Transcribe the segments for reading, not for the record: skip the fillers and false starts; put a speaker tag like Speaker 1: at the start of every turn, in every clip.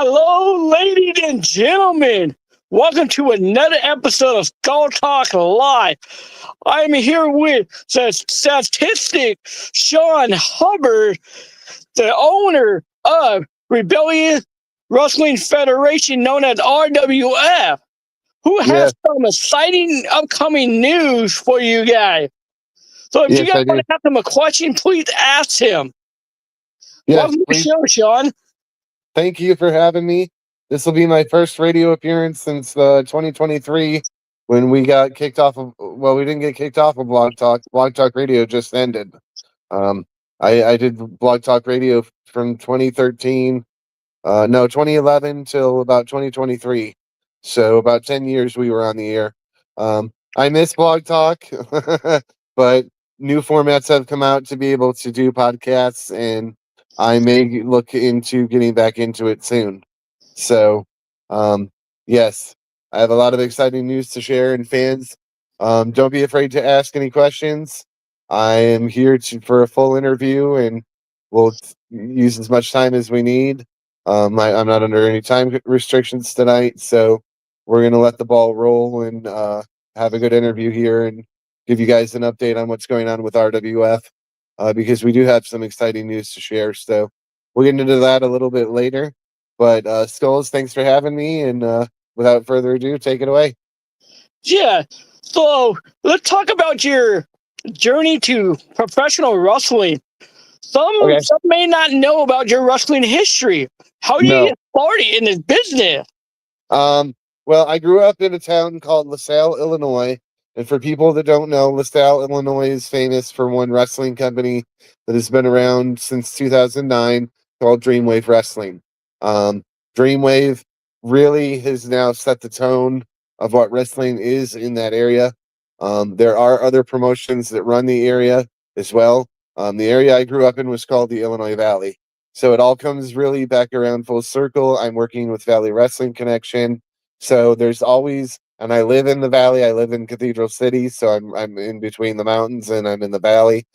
Speaker 1: Hello, ladies and gentlemen. Welcome to another episode of Skull Talk Live. I'm here with Sadistic Sean Hubbard, the owner of Rebellious Wrestling Federation, known as RWF, who has some exciting upcoming news for you guys. So if you guys want to ask him a question, please ask him. Welcome to the show, Sean.
Speaker 2: Thank you for having me. This will be my first radio appearance since 2023 when we got kicked off of, well, we didn't get kicked off of Blog Talk. Blog Talk Radio just ended. I did Blog Talk Radio from 2013, 2011 till about 2023. So about 10 years we were on the air. I miss Blog Talk, but new formats have come out to be able to do podcasts, and I may look into getting back into it soon. So, yes, I have a lot of exciting news to share, and fans, don't be afraid to ask any questions. I am here for a full interview, and we'll use as much time as we need. I'm not under any time restrictions tonight, so we're going to let the ball roll and have a good interview here and give you guys an update on what's going on with RWF. Because we do have some exciting news to share. So we'll get into that a little bit later. But Skulls, thanks for having me. And without further ado, take it away.
Speaker 1: Yeah. So let's talk about your journey to professional wrestling. Some may not know about your wrestling history. How did you get started in this business?
Speaker 2: Well, I grew up in a town called LaSalle, Illinois. And for people that don't know, LaSalle, Illinois is famous for one wrestling company that has been around since 2009 called Dreamwave Wrestling. Dreamwave really has now set the tone of what wrestling is in that area. There are other promotions that run the area as well. The area I grew up in was called the Illinois Valley. So it all comes really back around full circle. I'm working with Valley Wrestling Connection. So there's always, and I live in the valley. I live in Cathedral City, so I'm in between the mountains and I'm in the valley.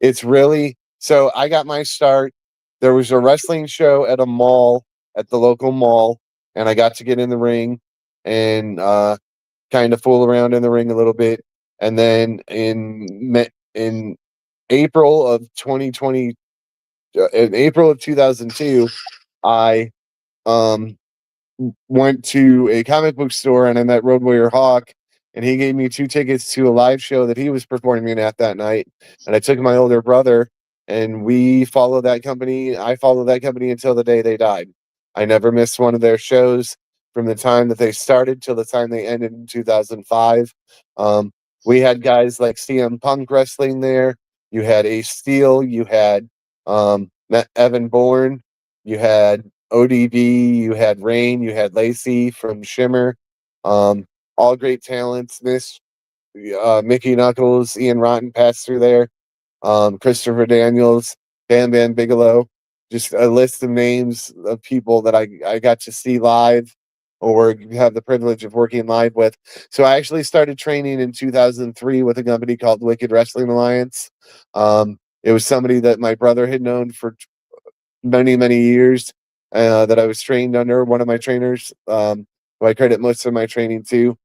Speaker 2: It's really, so I got my start. There was a wrestling show at a mall, at the local mall, and I got to get in the ring and kind of fool around in the ring a little bit. And then in April of 2020, in April of 2002, I went to a comic book store and I met Road Warrior Hawk, and he gave me 2 tickets to a live show that he was performing at that night. And I took my older brother, and we followed that company. I followed that company until the day they died. I never missed one of their shows from the time that they started till the time they ended in 2005. We had guys like CM Punk wrestling there. You had Ace Steel. You had Evan Bourne. You had ODB, you had Rain, you had Lacey from Shimmer, all great talents. Mickey Knuckles, Ian Rotten passed through there, Christopher Daniels, Bam Bam Bigelow, just a list of names of people that I got to see live or have the privilege of working live with. So I actually started training in 2003 with a company called Wicked Wrestling Alliance. It was somebody that my brother had known for many, many years. That I was trained under, one of my trainers, who I credit most of my training to.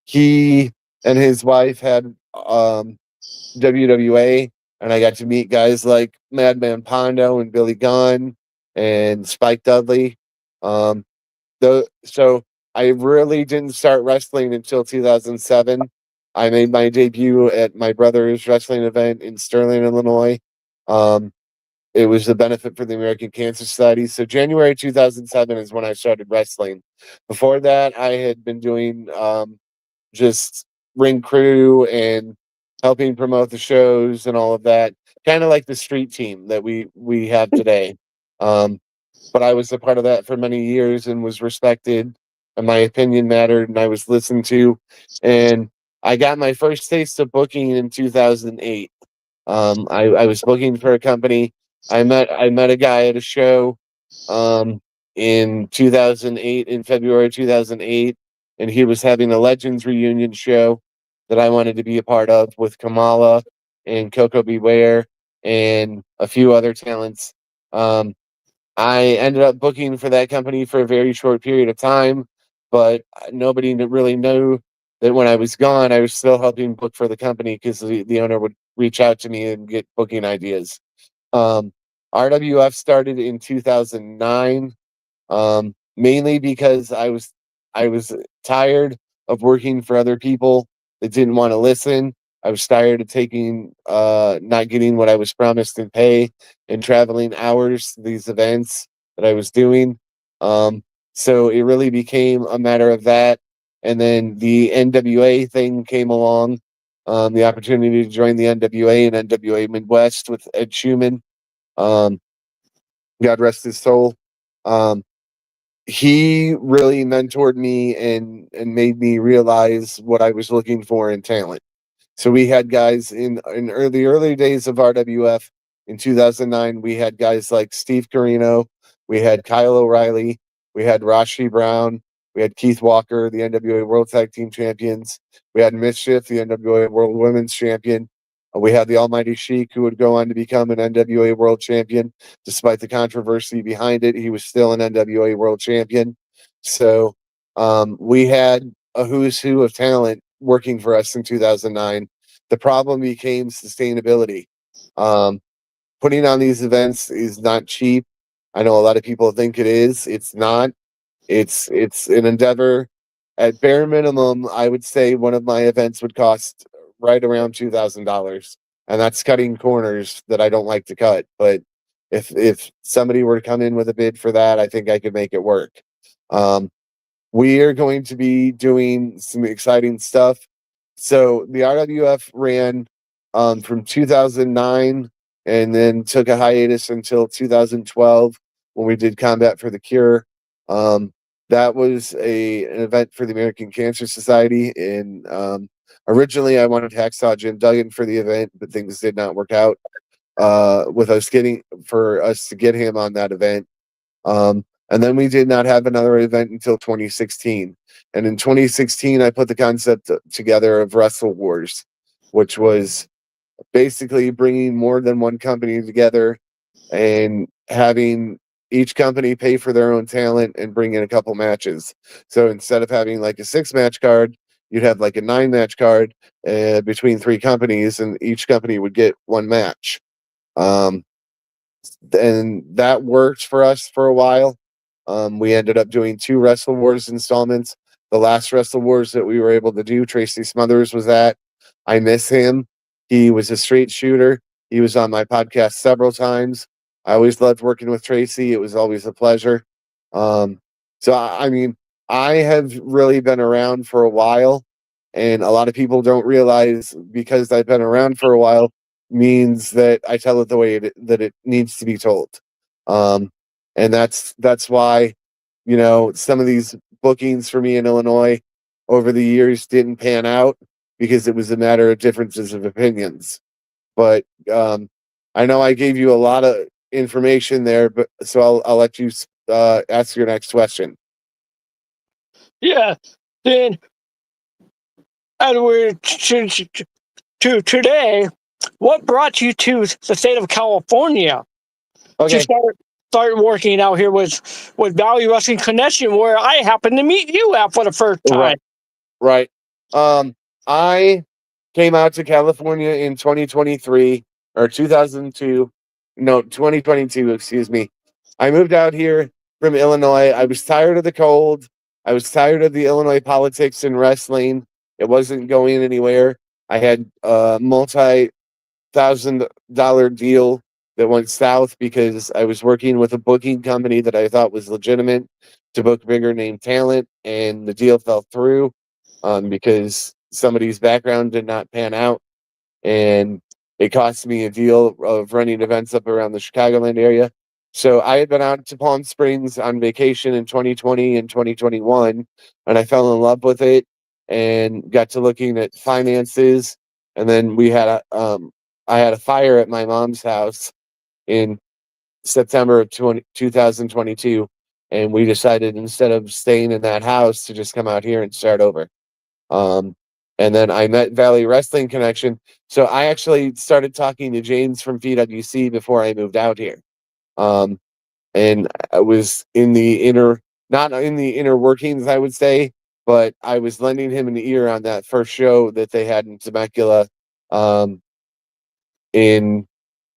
Speaker 2: He and his wife had WWA, and I got to meet guys like Madman Pondo and Billy Gunn and Spike Dudley. So I really didn't start wrestling until 2007. I made my debut at my brother's wrestling event in Sterling, Illinois. It was the benefit for the American Cancer Society. So January 2007 is when I started wrestling. Before that, I had been doing just ring crew and helping promote the shows and all of that, kind of like the street team that we have today. But I was a part of that for many years and was respected, and my opinion mattered, and I was listened to. And I got my first taste of booking in 2008. I was booking for a company. I met a guy at a show in 2008, in February 2008, and he was having a Legends reunion show that I wanted to be a part of with Kamala and Coco Beware and a few other talents. I ended up booking for that company for a very short period of time, but nobody really knew that when I was gone, I was still helping book for the company because the owner would reach out to me and get booking ideas. Um, RWF started in 2009, mainly because I was tired of working for other people that didn't want to listen. I was tired of taking not getting what I was promised in pay and traveling hours to these events that I was doing. Um, so it really became a matter of that. And then the NWA thing came along, the opportunity to join the NWA and NWA Midwest with Ed Schumann. Um, God rest his soul. Um, he really mentored me and made me realize what I was looking for in talent. So we had guys in early days of RWF in 2009. We had guys like Steve Carino, we had Kyle O'Reilly, we had Rashi Brown, we had Keith Walker, the NWA World Tag Team Champions. We had Mischief, the NWA World Women's Champion. We had the Almighty Sheik, who would go on to become an NWA World Champion. Despite the controversy behind it, he was still an NWA World Champion. So we had a who's who of talent working for us in 2009. The problem became sustainability. Um, Putting on these events is not cheap. I know a lot of people think it is. It's not. It's an endeavor. At bare minimum, I would say one of my events would cost right around $2,000, and that's cutting corners that I don't like to cut. But if somebody were to come in with a bid for that, I think I could make it work. Um, we are going to be doing some exciting stuff. So the RWF ran from 2009 and then took a hiatus until 2012 when we did Combat for the Cure. Um, that was an event for the American Cancer Society. And originally, I wanted Hacksaw Jim Duggan for the event, but things did not work out with us to get him on that event. And then we did not have another event until 2016. And in 2016, I put the concept together of Wrestle Wars, which was basically bringing more than one company together and having each company pay for their own talent and bring in a couple matches. So instead of having like a 6-match card, you'd have like a 9-match card between 3 companies, and each company would get 1 match. Um, and that worked for us for a while. We ended up doing 2 Wrestle Wars installments. The last Wrestle Wars that we were able to do, Tracy Smothers was at. I miss him. He was a straight shooter. He was on my podcast several times. I always loved working with Tracy. It was always a pleasure. So I mean, I have really been around for a while, and a lot of people don't realize because I've been around for a while means that I tell it the way that it needs to be told. And that's why, some of these bookings for me in Illinois over the years didn't pan out because it was a matter of differences of opinions. But I know I gave you a lot of information there, but so I'll let you ask your next question.
Speaker 1: Yeah. Then, and we're to today. What brought you to the state of California to
Speaker 2: Okay.
Speaker 1: start working out here with Valley Wrestling Connection, where I happened to meet you at for the first time?
Speaker 2: Right. I came out to California in 2023 or 2002. No, 2022, excuse me. I moved out here from Illinois. I was tired of the cold. I was tired of the Illinois politics and wrestling. It wasn't going anywhere. I had a multi-thousand-dollar deal that went south because I was working with a booking company that I thought was legitimate to book bigger name talent, and the deal fell through because somebody's background did not pan out, and it cost me a deal of running events up around the Chicagoland area. So I had been out to Palm Springs on vacation in 2020 and 2021, and I fell in love with it and got to looking at finances. And then I had a fire at my mom's house in September of 2022, and we decided instead of staying in that house to just come out here and start over. Um, and then I met Valley Wrestling Connection. So I actually started talking to James from PWC before I moved out here. and I was not in the inner workings, I would say, but I was lending him an ear on that first show that they had in Temecula, in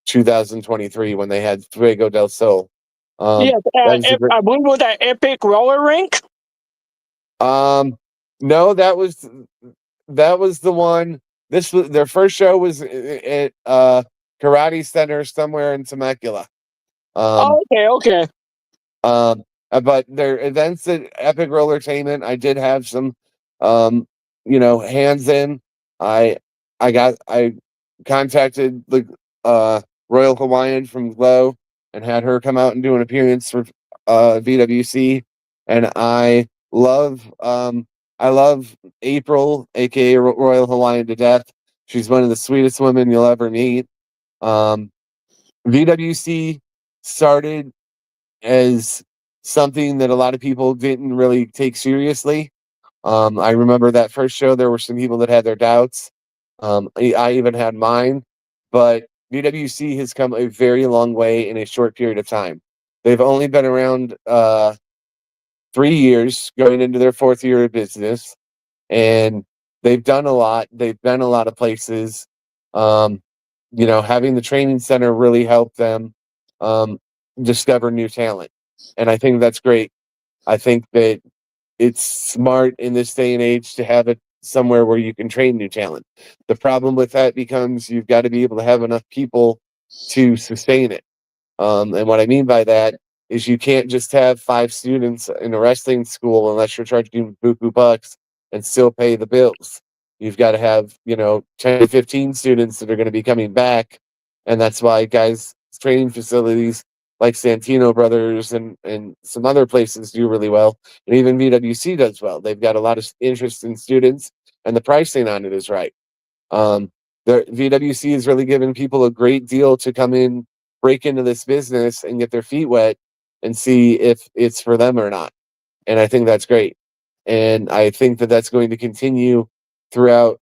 Speaker 2: 2023 when they had Fuego del Sol.
Speaker 1: Yes,
Speaker 2: That was a great.
Speaker 1: I believe with that epic roller rink.
Speaker 2: No, that was the one. This was their first show was at Karate Center somewhere in Temecula. Um,
Speaker 1: Oh, okay.
Speaker 2: um, but their events at Epic Rollertainment, I did have some, hands in. I I contacted the Royal Hawaiian from Glow and had her come out and do an appearance for VWC, and I love April, aka Royal Hawaiian, to death. She's one of the sweetest women you'll ever meet. Um, VWC started as something that a lot of people didn't really take seriously. I remember that first show, there were some people that had their doubts. I even had mine, but VWC has come a very long way in a short period of time. They've only been around 3 years, going into their fourth year of business, and they've done a lot. They've been a lot of places. Um, having the training center really helped them um, discover new talent, and I think that's great. I think that it's smart in this day and age to have it somewhere where you can train new talent. The problem with that becomes you've got to be able to have enough people to sustain it. And what I mean by that is you can't just have 5 students in a wrestling school unless you're charging buku bucks and still pay the bills. You've got to have, 10 to 15 students that are going to be coming back. And that's why guys, training facilities like Santino Brothers and some other places do really well. And even VWC does well. They've got a lot of interest in students, and the pricing on it is right. Um, the VWC is really giving people a great deal to come in, break into this business, and get their feet wet and see if it's for them or not. And I think that's great. And I think that that's going to continue throughout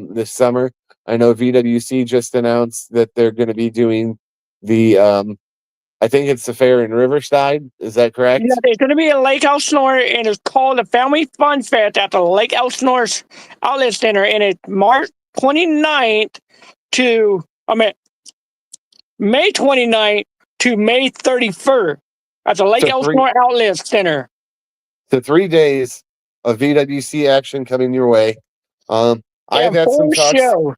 Speaker 2: this summer. I know VWC just announced that they're going to be doing the, I think it's the fair in Riverside. Is that
Speaker 1: Yeah,
Speaker 2: correct?
Speaker 1: there's going to be a Lake Elsinore, and it's called the Family Fun Fest at the Lake Elsinore Outlet Center, and it's March 29th to, May 29th to May 31st at the Lake
Speaker 2: So
Speaker 1: Elsinore Outlet Center.
Speaker 2: 3 days of VWC action coming your way. I have
Speaker 1: And
Speaker 2: had some
Speaker 1: full
Speaker 2: talks.
Speaker 1: show.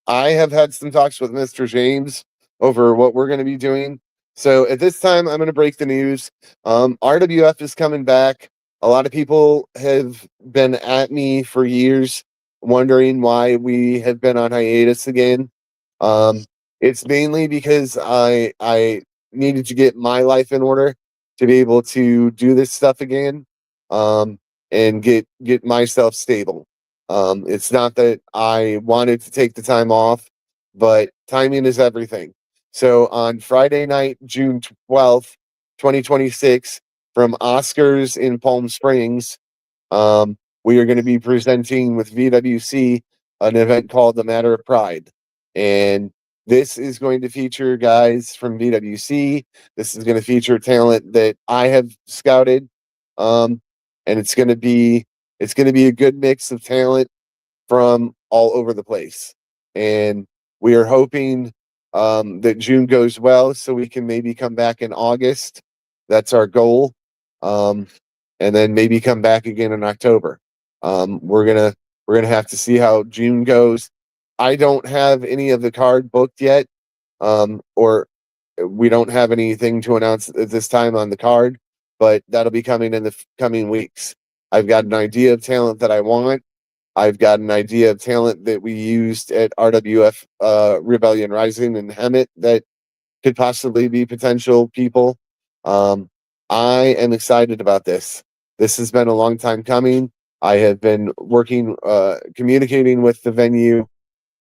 Speaker 2: I have had some talks with Mr. James over what we're going to be doing. So at this time, I'm going to break the news. RWF is coming back. A lot of people have been at me for years wondering why we have been on hiatus again. Um, it's mainly because I needed to get my life in order to be able to do this stuff again, and get myself stable. It's not that I wanted to take the time off, but timing is everything. So on Friday night, June 12th, 2026, from Oscars in Palm Springs, we are going to be presenting with VWC an event called The Matter of Pride. And this is going to feature guys from VWC. This is going to feature talent that I have scouted. And it's going to be a good mix of talent from all over the place. And we are hoping that June goes well so we can maybe come back in August. That's our goal. Um, and then maybe come back again in October. We're gonna have to see how June goes. I don't have any of the card booked yet, or we don't have anything to announce at this time on the card, but that'll be coming in the coming weeks. I've got an idea of talent that I want. I've got an idea of talent that we used at RWF Rebellion Rising and Hemet that could possibly be potential people. Um, I am excited about this. This has been a long time coming. I have been working, communicating with the venue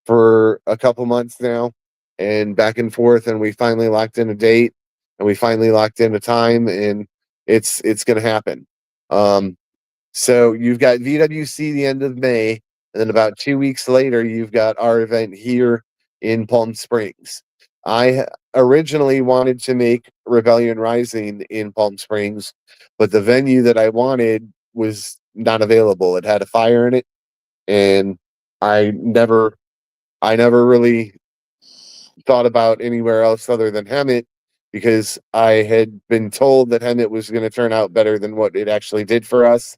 Speaker 2: for a couple months now, and back and forth, and we finally locked in a date, and we finally locked in a time, and it's going to happen. Um, so you've got VWC the end of May, and then about 2 weeks later, you've got our event here in Palm Springs. I originally wanted to make Rebellion Rising in Palm Springs, but the venue that I wanted was not available. It had a fire in it, and I never really thought about anywhere else other than Hemet, because I had been told that Hemet was going to turn out better than what it actually did for us.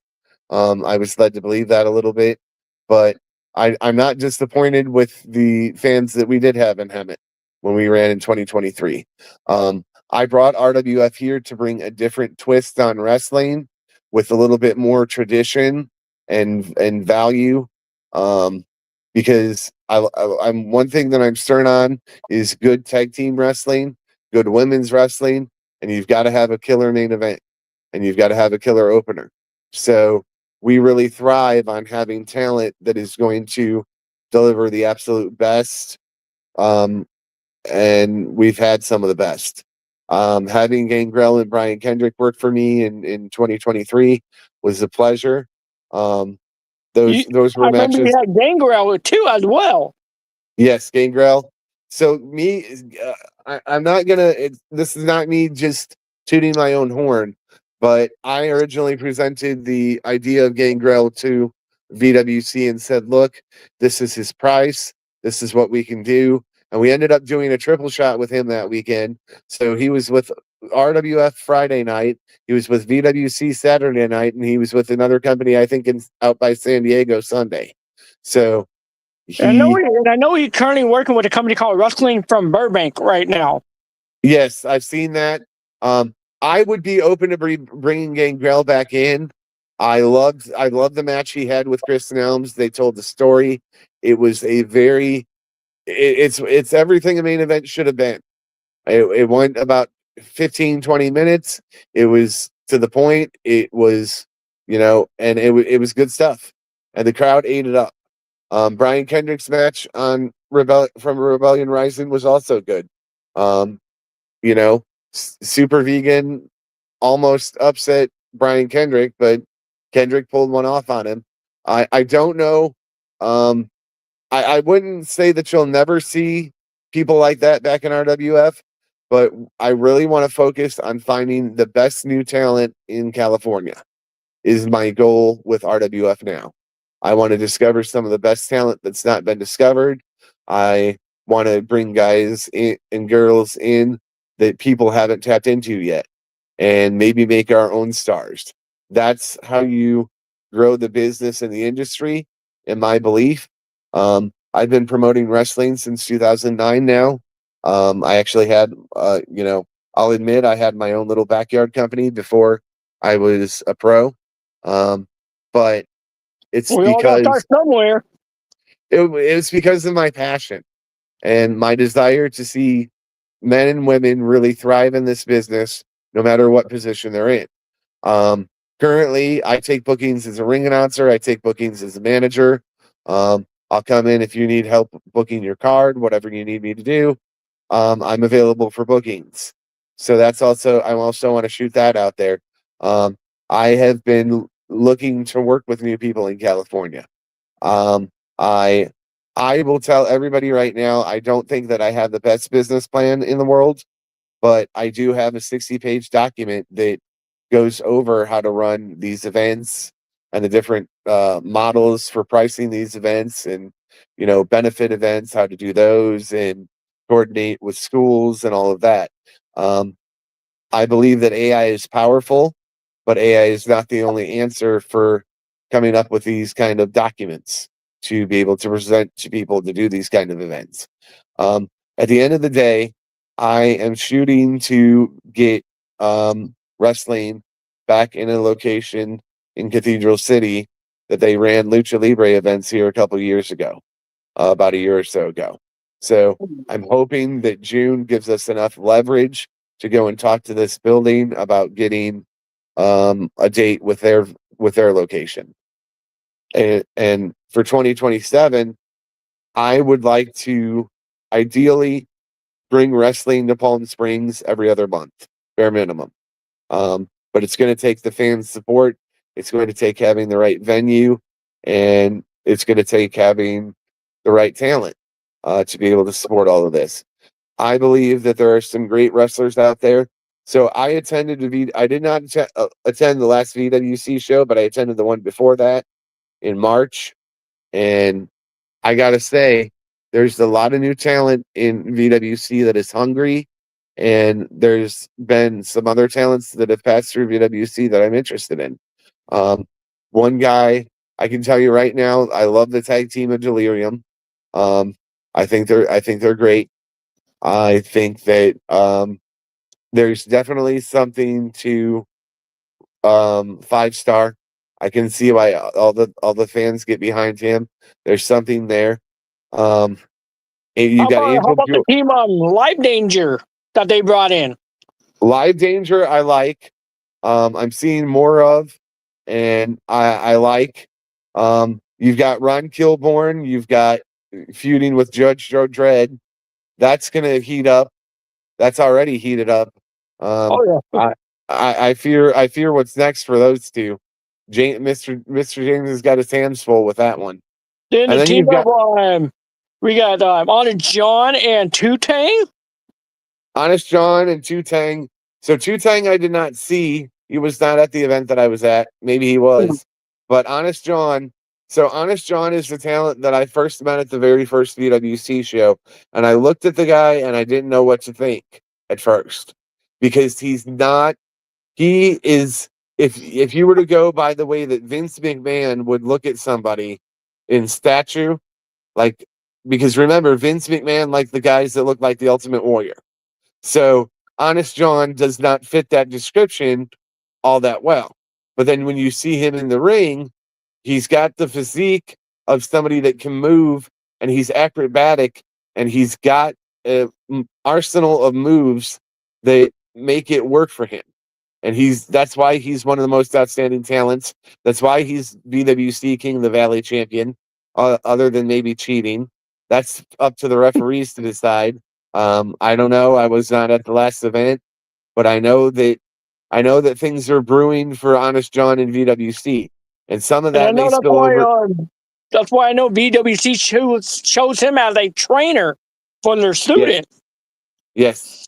Speaker 2: I was led to believe that a little bit, but I'm not disappointed with the fans that we did have in Hemet when we ran in 2023. I brought RWF here to bring a different twist on wrestling with a little bit more tradition and value. Because I'm one thing that I'm stern on is good tag team wrestling, good women's wrestling, and you've got to have a killer main event, and you've got to have a killer opener. So we really thrive on having talent that is going to deliver the absolute best. And we've had some of the best. Having Gangrel and Brian Kendrick work for me in 2023 was a pleasure. Those
Speaker 1: I
Speaker 2: were
Speaker 1: remember you
Speaker 2: matches.
Speaker 1: had Gangrel too as well.
Speaker 2: Yes, Gangrel. So me, I'm not gonna. This is not me just tooting my own horn, but I originally presented the idea of Gangrel to VWC and said, "Look, this is his price. This is what we can do." And we ended up doing a triple shot with him that weekend. So he was with RWF Friday night, he was with VWC Saturday night, and he was with another company, I think, out by San Diego Sunday. So
Speaker 1: And I know he's currently working with a company called Wrestling from Burbank right now.
Speaker 2: Yes, I've seen that. I would be open to bringing Gangrel back in. I loved the match he had with Kristen Elms. They told the story. It was a very it's everything a main event should have been. It went about 15-20 minutes. It was to the point. It was, and it was good stuff. And the crowd ate it up. Brian Kendrick's match on from Rebellion Rising was also good. Um, Super Vegan almost upset Brian Kendrick, but Kendrick pulled one off on him. I don't know. I wouldn't say that you'll never see people like that back in RWF, but I really want to focus on finding the best new talent in California is my goal with RWF now. I want to discover some of the best talent that's not been discovered. I want to bring guys in, and girls in that people haven't tapped into yet, and maybe make our own stars. That's how you grow the business and the industry, in my belief. I've been promoting wrestling since 2009 now. I actually had, I'll admit I had my own little backyard company before I was a pro. But it's
Speaker 1: We all got to
Speaker 2: because
Speaker 1: start somewhere.
Speaker 2: it's because of my passion and my desire to see men and women really thrive in this business, no matter what position they're in. Currently, I take bookings as a ring announcer. I take bookings as a manager. I'll come in if you need help booking your card, whatever you need me to do. I'm available for bookings. So I also want to shoot that out there. I have been looking to work with new people in California. Um, I I will tell everybody right now, I don't think that I have the best business plan in the world, but I do have a 60-page document that goes over how to run these events and the different models for pricing these events, and benefit events, how to do those and coordinate with schools and all of that. Um, I believe that AI is powerful, but AI is not the only answer for coming up with these kind of documents to be able to present to people to do these kind of events. At the end of the day, I am shooting to get wrestling back in a location in Cathedral City that they ran Lucha Libre events here a couple years ago, about a year or so ago. So I'm hoping that June gives us enough leverage to go and talk to this building about getting a date with their location. And for 2027, I would like to ideally bring wrestling to Palm Springs every other month, bare minimum. But it's going to take the fans' support. It's going to take having the right venue, and it's going to take having the right talent to be able to support all of this. I believe that there are some great wrestlers out there. So I I did not attend the last VWC show, but I attended the one before that in March. And I got to say, there's a lot of new talent in VWC that is hungry. And there's been some other talents that have passed through VWC that I'm interested in. Um, one guy, I can tell you right now, I love the tag team of Delirium. Um, I think they're great. I think that there's definitely something to 5 star. I can see why all the fans get behind him. There's something there. Um, and you got
Speaker 1: How
Speaker 2: Angel
Speaker 1: about the team Life Danger that they brought in?
Speaker 2: Live Danger. I like. I'm seeing more of, and I like. You've got Ron Kilborn. You've got feuding with Judge Joe Dredd. That's gonna heat up. That's already heated up. Um,
Speaker 1: Oh yeah.
Speaker 2: I fear what's next for those two. Mr. James has got his hands full with that one.
Speaker 1: Then
Speaker 2: And
Speaker 1: the
Speaker 2: then
Speaker 1: team
Speaker 2: you've got
Speaker 1: we got Honest John and Two Tang.
Speaker 2: Honest John and Two Tang. So Two Tang I did not see. He was not at the event that I was at. Maybe he was. But Honest John. So Honest John is the talent that I first met at the very first VWC show. And I looked at the guy and I didn't know what to think at first. Because he is if you were to go by the way that Vince McMahon would look at somebody in statue, like, because remember, Vince McMahon liked the guys that look like the Ultimate Warrior. So Honest John does not fit that description all that well. But then when you see him in the ring, he's got the physique of somebody that can move, and he's acrobatic, and he's got an arsenal of moves that make it work for him. And that's why he's one of the most outstanding talents. That's why he's BWC King of the Valley champion, other than maybe cheating. That's up to the referees to decide. I don't know. I was not at the last event, but I know that things are brewing for Honest John and VWC, and some of
Speaker 1: And I
Speaker 2: that may
Speaker 1: know
Speaker 2: spill over.
Speaker 1: that's why I know BWC chose him as a trainer for their
Speaker 2: Yes,
Speaker 1: student.
Speaker 2: yes,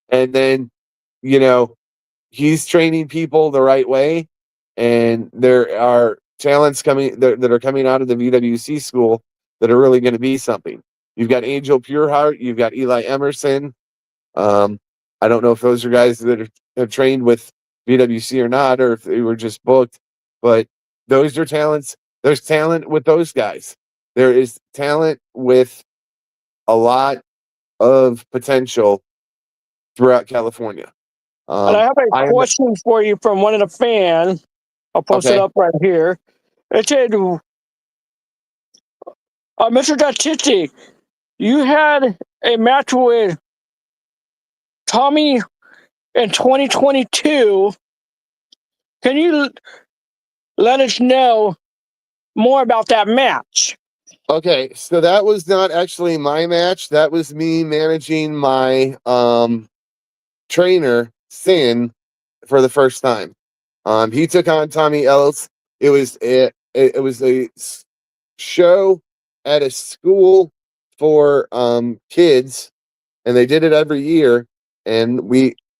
Speaker 2: and then you know he's training people the right way, and there are talents coming that are coming out of the VWC school that are really going to be something. You've got Angel Pureheart, you've got Eli Emerson. Um, I don't know if those are guys that have trained with VWC or not, or if they were just booked, but those are talents. There's talent with those guys. There is talent with a lot of potential throughout California.
Speaker 1: And I have a
Speaker 2: I am
Speaker 1: question for you from one of the fans. I'll post it
Speaker 2: okay.
Speaker 1: up right here. It said, Mr. Statistic, you had a match with Tommy in 2022. Can you let us know more about that match?
Speaker 2: Okay, so that was not actually my match. That was me managing my trainer, Sin, for the first time. He took on Tommy Ellis. It was a show at a school for kids, and they did it every year. And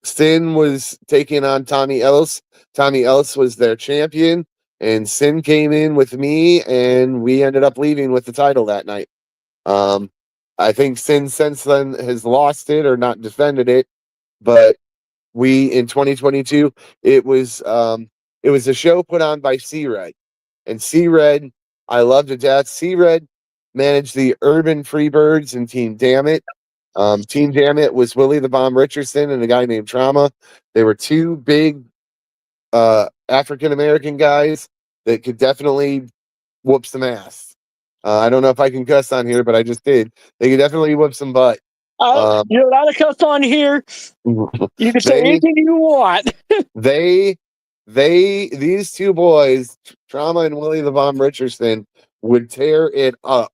Speaker 2: Sin was taking on Tommy Ellis. Tommy Ellis was their champion, and Sin came in with me, and we ended up leaving with the title that night. Um, I think Sin since then has lost it or not defended it, but we in 2022 it was a show put on by C Red, and C Red I love to death. C Red managed the Urban Freebirds and Team Damn It. Team Damn It was Willie the Bomb Richardson and a guy named Trauma. They were two big African American guys that could definitely whoop some ass. I don't know if I can cuss on here, but I just did. They could definitely whoop some butt.
Speaker 1: You're allowed to cuss on here. You can say
Speaker 2: they
Speaker 1: anything you want.
Speaker 2: they these two boys, Trauma and Willie the Bomb Richardson, would tear it up.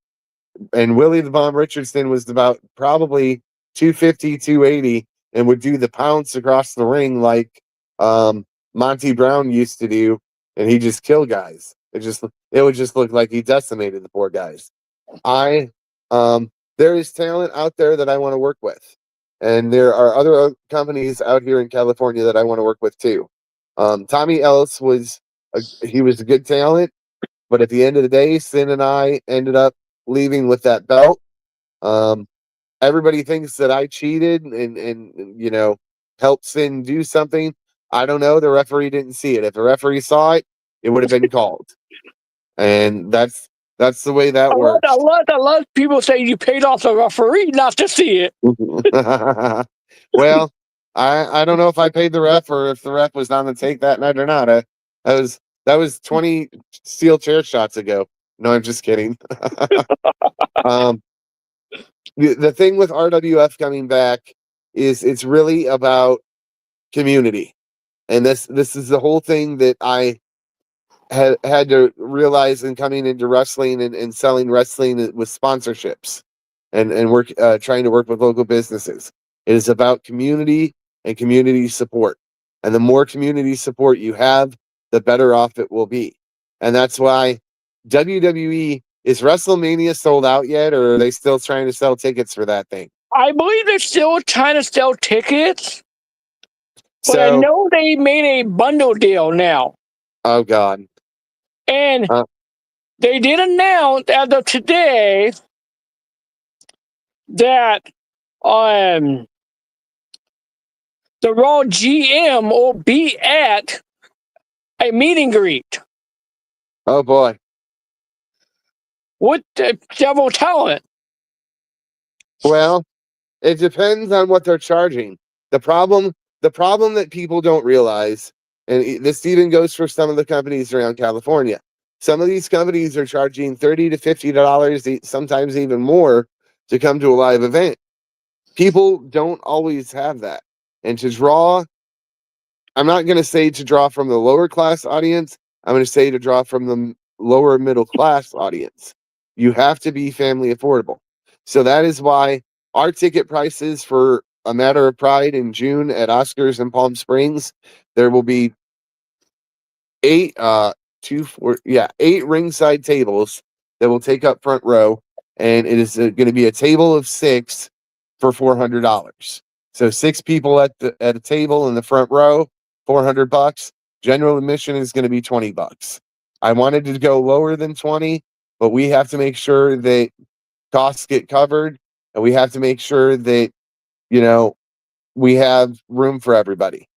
Speaker 2: And Willie the Bomb Richardson was about probably 250, 280, and would do the pounce across the ring like Monty Brown used to do, and he just kill guys. It would just look like he decimated the poor guys. I there is talent out there that I want to work with. And there are other companies out here in California that I want to work with too. Tommy Ellis he was a good talent, but at the end of the day, Sin and I ended up leaving with that belt. Everybody thinks that I cheated and helped Sin do something. I don't know. The referee didn't see it. If the referee saw it, it would have been called. And that's the way that works.
Speaker 1: A lot of people say you paid off the referee not to see it.
Speaker 2: Well, I don't know if I paid the ref or if the ref was on the take that night or not. That was 20 steel chair shots ago. No, I'm just kidding. The thing with RWF coming back is it's really about community. And this is the whole thing that I had to realize in coming into wrestling and selling wrestling with sponsorships and work trying to work with local businesses. It is about community and community support. And the more community support you have, the better off it will be. And that's why WWE, is WrestleMania sold out yet, or are they still trying to sell tickets for that thing?
Speaker 1: I believe they're still trying to sell tickets, but I
Speaker 2: So,
Speaker 1: know they made a bundle deal now.
Speaker 2: oh God.
Speaker 1: And they did announce as of today that the Raw GM will be at a meet and greet
Speaker 2: Oh boy.
Speaker 1: with several talent.
Speaker 2: Well, it depends on what they're charging. The problem that people don't realize, and this even goes for some of the companies around California. Some of these companies are charging $30 to $50, sometimes even more, to come to a live event. People don't always have that. And to draw, I'm not going to say to draw from the lower class audience. I'm going to say to draw from the lower middle class audience. You have to be family affordable. So that is why our ticket prices for A Matter of Pride in June at Oscars in Palm Springs, there will be 8 ringside tables that will take up front row, and it is going to be a table of 6 for $400. So 6 people at a table in the front row, $400. General admission is going to be $20. I wanted to go lower than 20, but we have to make sure that costs get covered, and we have to make sure that we have room for everybody,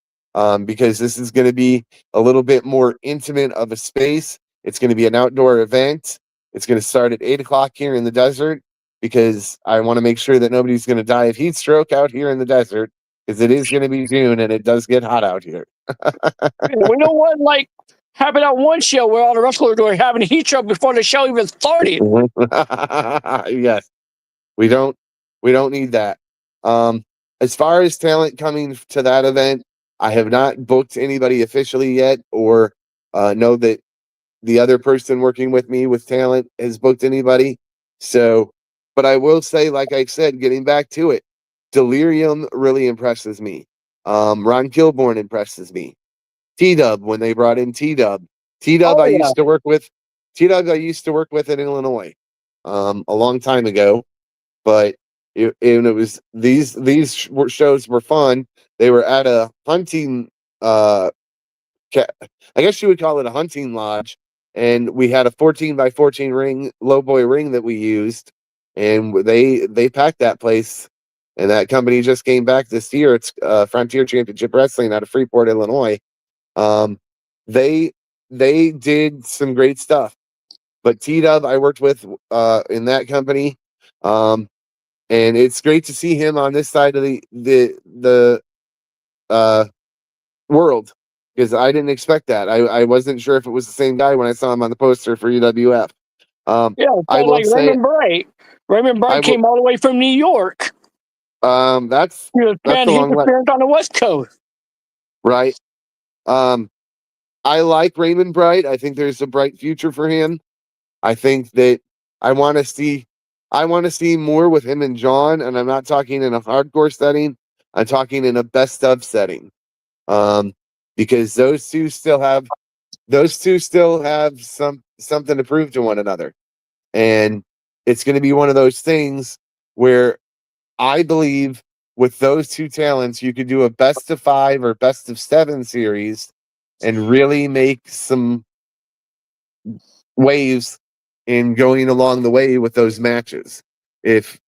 Speaker 2: because this is going to be a little bit more intimate of a space. It's going to be an outdoor event. It's going to start at 8 o'clock here in the desert, because I want to make sure that nobody's going to die of heat stroke out here in the desert, because it is going to be June and it does get hot out here.
Speaker 1: We know what happened at one show where all the wrestlers were having heat stroke before the show even started.
Speaker 2: Yes, we don't need that. As far as talent coming to that event, I have not booked anybody officially yet, or know that the other person working with me with talent has booked anybody. So, but I will say, like I said, getting back to it, Delirium really impresses me. Ron Kilborn impresses me. T-Dub, when they brought in T-Dub. T-Dub, I used to work with. T-Dub, I used to work with in Illinois, a long time ago. But it was these shows were fun. They were at a hunting, I guess you would call it a hunting lodge, and we had a 14x14 ring, low boy ring that we used, and they packed that place. And that company just came back this year. It's Frontier Championship Wrestling out of Freeport, Illinois. They did some great stuff. But T-Dub I worked with in that company. And it's great to see him on this side of the world, because I didn't expect that. I wasn't sure if it was the same guy when I saw him on the poster for UWF. I will say
Speaker 1: Raymond Bright. Raymond Bright came all the way from New York.
Speaker 2: That's
Speaker 1: he was
Speaker 2: a long way
Speaker 1: on the West Coast,
Speaker 2: right? I like Raymond Bright. I think there's a bright future for him. I think that I want to see more with him and John, and I'm not talking in a hardcore setting. I'm talking in a best of setting, because those two still have something to prove to one another, and it's going to be one of those things where I believe with those two talents, you could do a best of 5 or best of 7 series and really make some waves in going along the way with those matches. If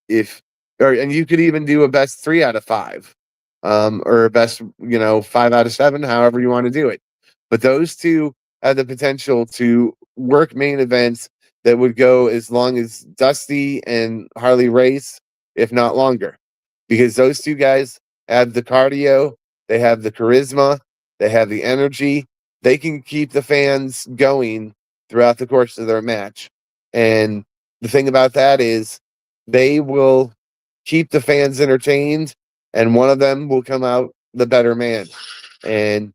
Speaker 2: or and you could even do a best 3 out of 5, or a best 5 out of 7, however you want to do it. But those two have the potential to work main events that would go as long as Dusty and Harley Race, if not longer, because those two guys have the cardio, they have the charisma, they have the energy, they can keep the fans going throughout the course of their match. And the thing about that is they will keep the fans entertained, and one of them will come out the better man. And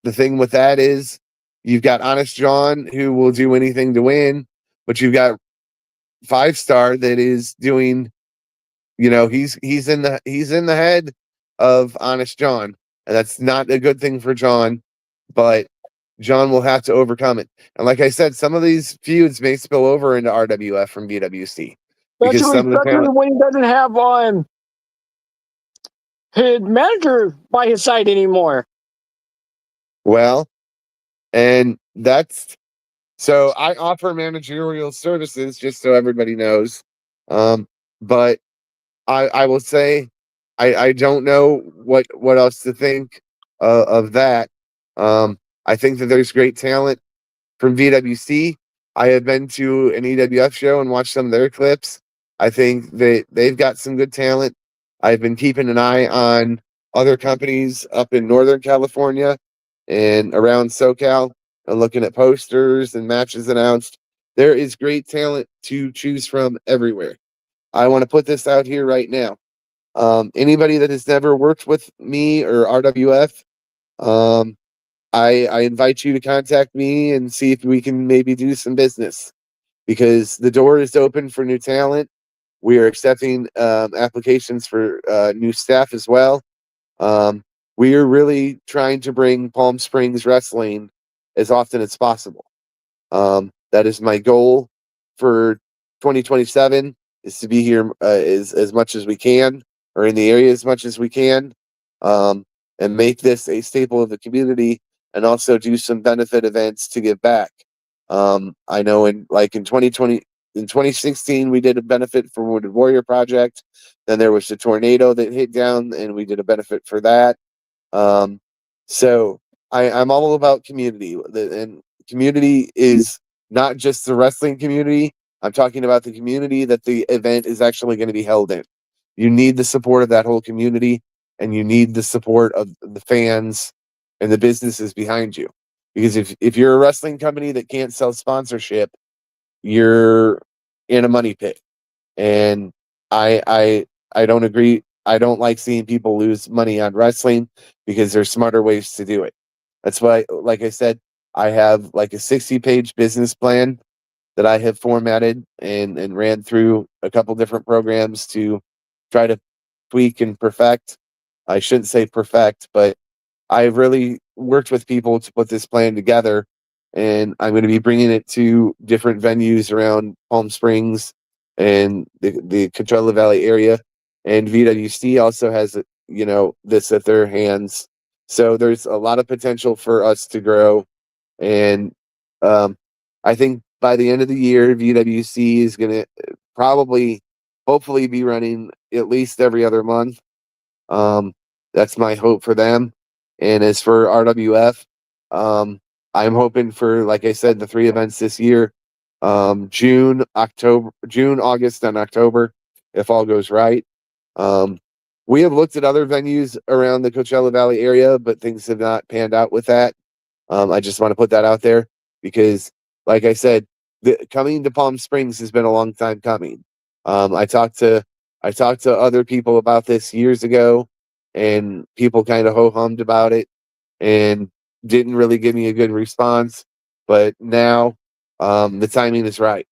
Speaker 2: the thing with that is you've got Honest John, who will do anything to win, but you've got 5-Star that is doing, he's in the head of Honest John, and that's not a good thing for John, but John will have to overcome it. And like I said, some of these feuds may spill over into RWF from BWC because
Speaker 1: Especially,
Speaker 2: some of the talent.
Speaker 1: when he doesn't have his manager by his side anymore.
Speaker 2: Well, and that's so I offer managerial services, just so everybody knows. But I will say I don't know what else to think of that. I think that there's great talent from VWC. I have been to an EWF show and watched some of their clips. I think that they've got some good talent. I've been keeping an eye on other companies up in Northern California and around SoCal and looking at posters and matches announced. There is great talent to choose from everywhere. I want to put this out here right now. Anybody that has never worked with me or RWF, I invite you to contact me and see if we can maybe do some business, because the door is open for new talent. We are accepting applications for new staff as well. We are really trying to bring Palm Springs wrestling as often as possible. That is my goal for 2027, is to be here as much as we can, or in the area as much as we can, and make this a staple of the community, and also do some benefit events to give back. I know in 2016, we did a benefit for Wounded Warrior Project. Then there was the tornado that hit down, and we did a benefit for that. So I'm all about community, and community is not just the wrestling community. I'm talking about the community that the event is actually going to be held in. You need the support of that whole community, and you need the support of the fans and the businesses behind you. Because if you're a wrestling company that can't sell sponsorship, you're in a money pit. And I don't agree. I don't like seeing people lose money on wrestling, because there's smarter ways to do it. That's why, like I said, I have like a 60-page business plan that I have formatted and ran through a couple different programs to try to tweak and perfect. I shouldn't say perfect, but I've really worked with people to put this plan together, and I'm going to be bringing it to different venues around Palm Springs and the Coachella Valley area. And VWC also has, this at their hands. So there's a lot of potential for us to grow. And I think by the end of the year, VWC is going to hopefully be running at least every other month. That's my hope for them. And as for RWF, I'm hoping for, like I said, the 3 events this year, June, August, and October, if all goes right. We have looked at other venues around the Coachella Valley area, but things have not panned out with that. I just want to put that out there because, like I said, coming to Palm Springs has been a long time coming. I talked to other people about this years ago, and people kind of ho-hummed about it and didn't really give me a good response. But now the timing is right.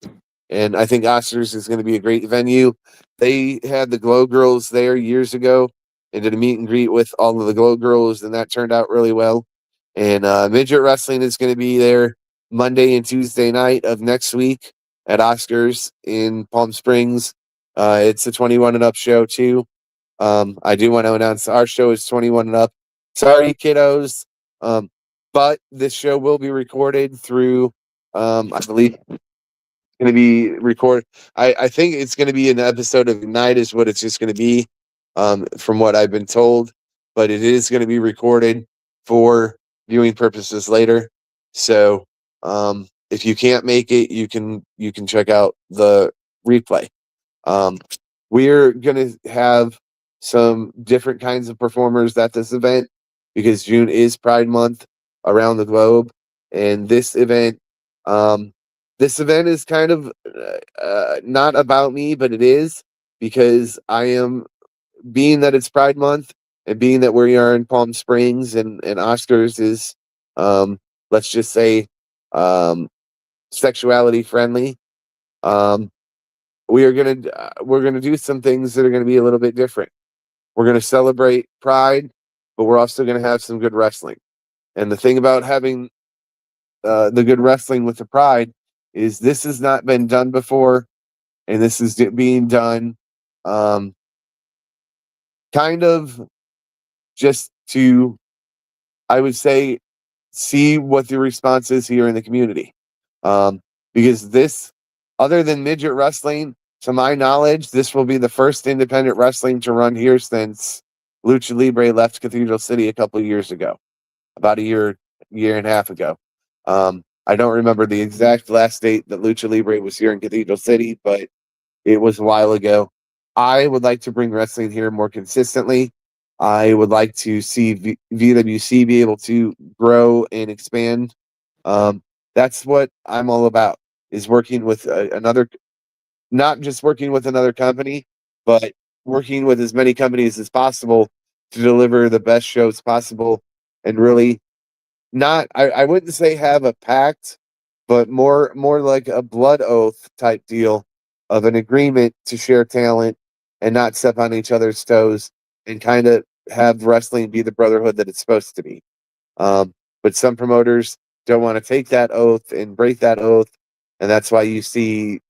Speaker 2: And I think Oscars is going to be a great venue. They had the Glow Girls there years ago and did a meet and greet with all of the Glow Girls, and that turned out really well. And Midget Wrestling is going to be there Monday and Tuesday night of next week at Oscars in Palm Springs. It's a 21 and up show too. I do want to announce our show is 21 and up. Sorry, kiddos. But this show will be recorded through, I believe, going to be recorded. I think it's going to be an episode of Ignite is what it's just going to be, from what I've been told. But it is going to be recorded for viewing purposes later. So if you can't make it, you can check out the replay. We're going to have some different kinds of performers at this event because June is Pride Month around the globe, and this event is kind of not about me, but it is because I am, being that it's Pride Month and being that we are in Palm Springs and Oscars is, let's just say, sexuality friendly. We're gonna do some things that are gonna be a little bit different. We're gonna celebrate Pride, but we're also gonna have some good wrestling. And the thing about having the good wrestling with the Pride is this has not been done before, and this is being done kind of just to, I would say, see what the response is here in the community. Because this, other than midget wrestling, to my knowledge, this will be the first independent wrestling to run here since Lucha Libre left Cathedral City a couple of years ago, about a year and a half ago. I don't remember the exact last date that Lucha Libre was here in Cathedral City, but it was a while ago. I would like to bring wrestling here more consistently. I would like to see VWC be able to grow and expand. That's what I'm all about, is working with another, not just working with another company, but working with as many companies as possible to deliver the best shows possible and really not, I wouldn't say have a pact, but more like a blood oath type deal of an agreement to share talent and not step on each other's toes and kind of have wrestling be the brotherhood that it's supposed to be. But some promoters don't want to take that oath and break that oath, and that's why you see,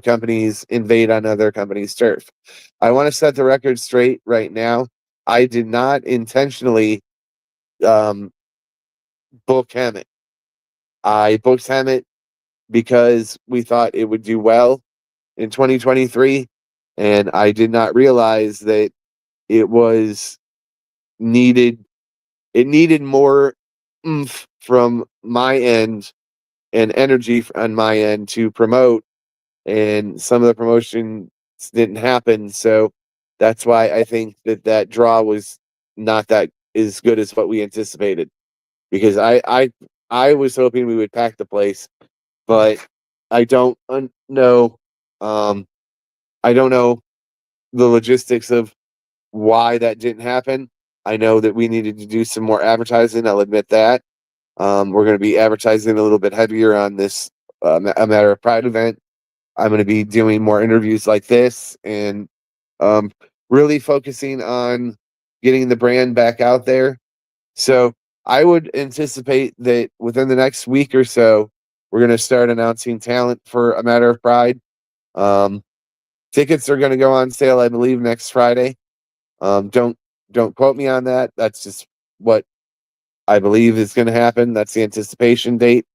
Speaker 2: companies invade on other companies' turf. I want to set the record straight right now. I did not intentionally um, book Hammett. I booked Hammett because we thought it would do well in 2023, and I did not realize that it was needed. It needed more oomph from my end and energy on my end to promote, and some of the promotions didn't happen. So that's why I think that draw was not that as good as what we anticipated. Because I was hoping we would pack the place, but I don't know. I don't know the logistics of why that didn't happen. I know that we needed to do some more advertising. I'll admit that. We're going to be advertising a little bit heavier on this A Matter of Pride event. I'm going to be doing more interviews like this and really focusing on getting the brand back out there. So I would anticipate that within the next week or so, we're going to start announcing talent for A Matter of Pride. Tickets are going to go on sale, I believe, next Friday. Don't quote me on that. That's just what I believe is going to happen. That's the anticipation date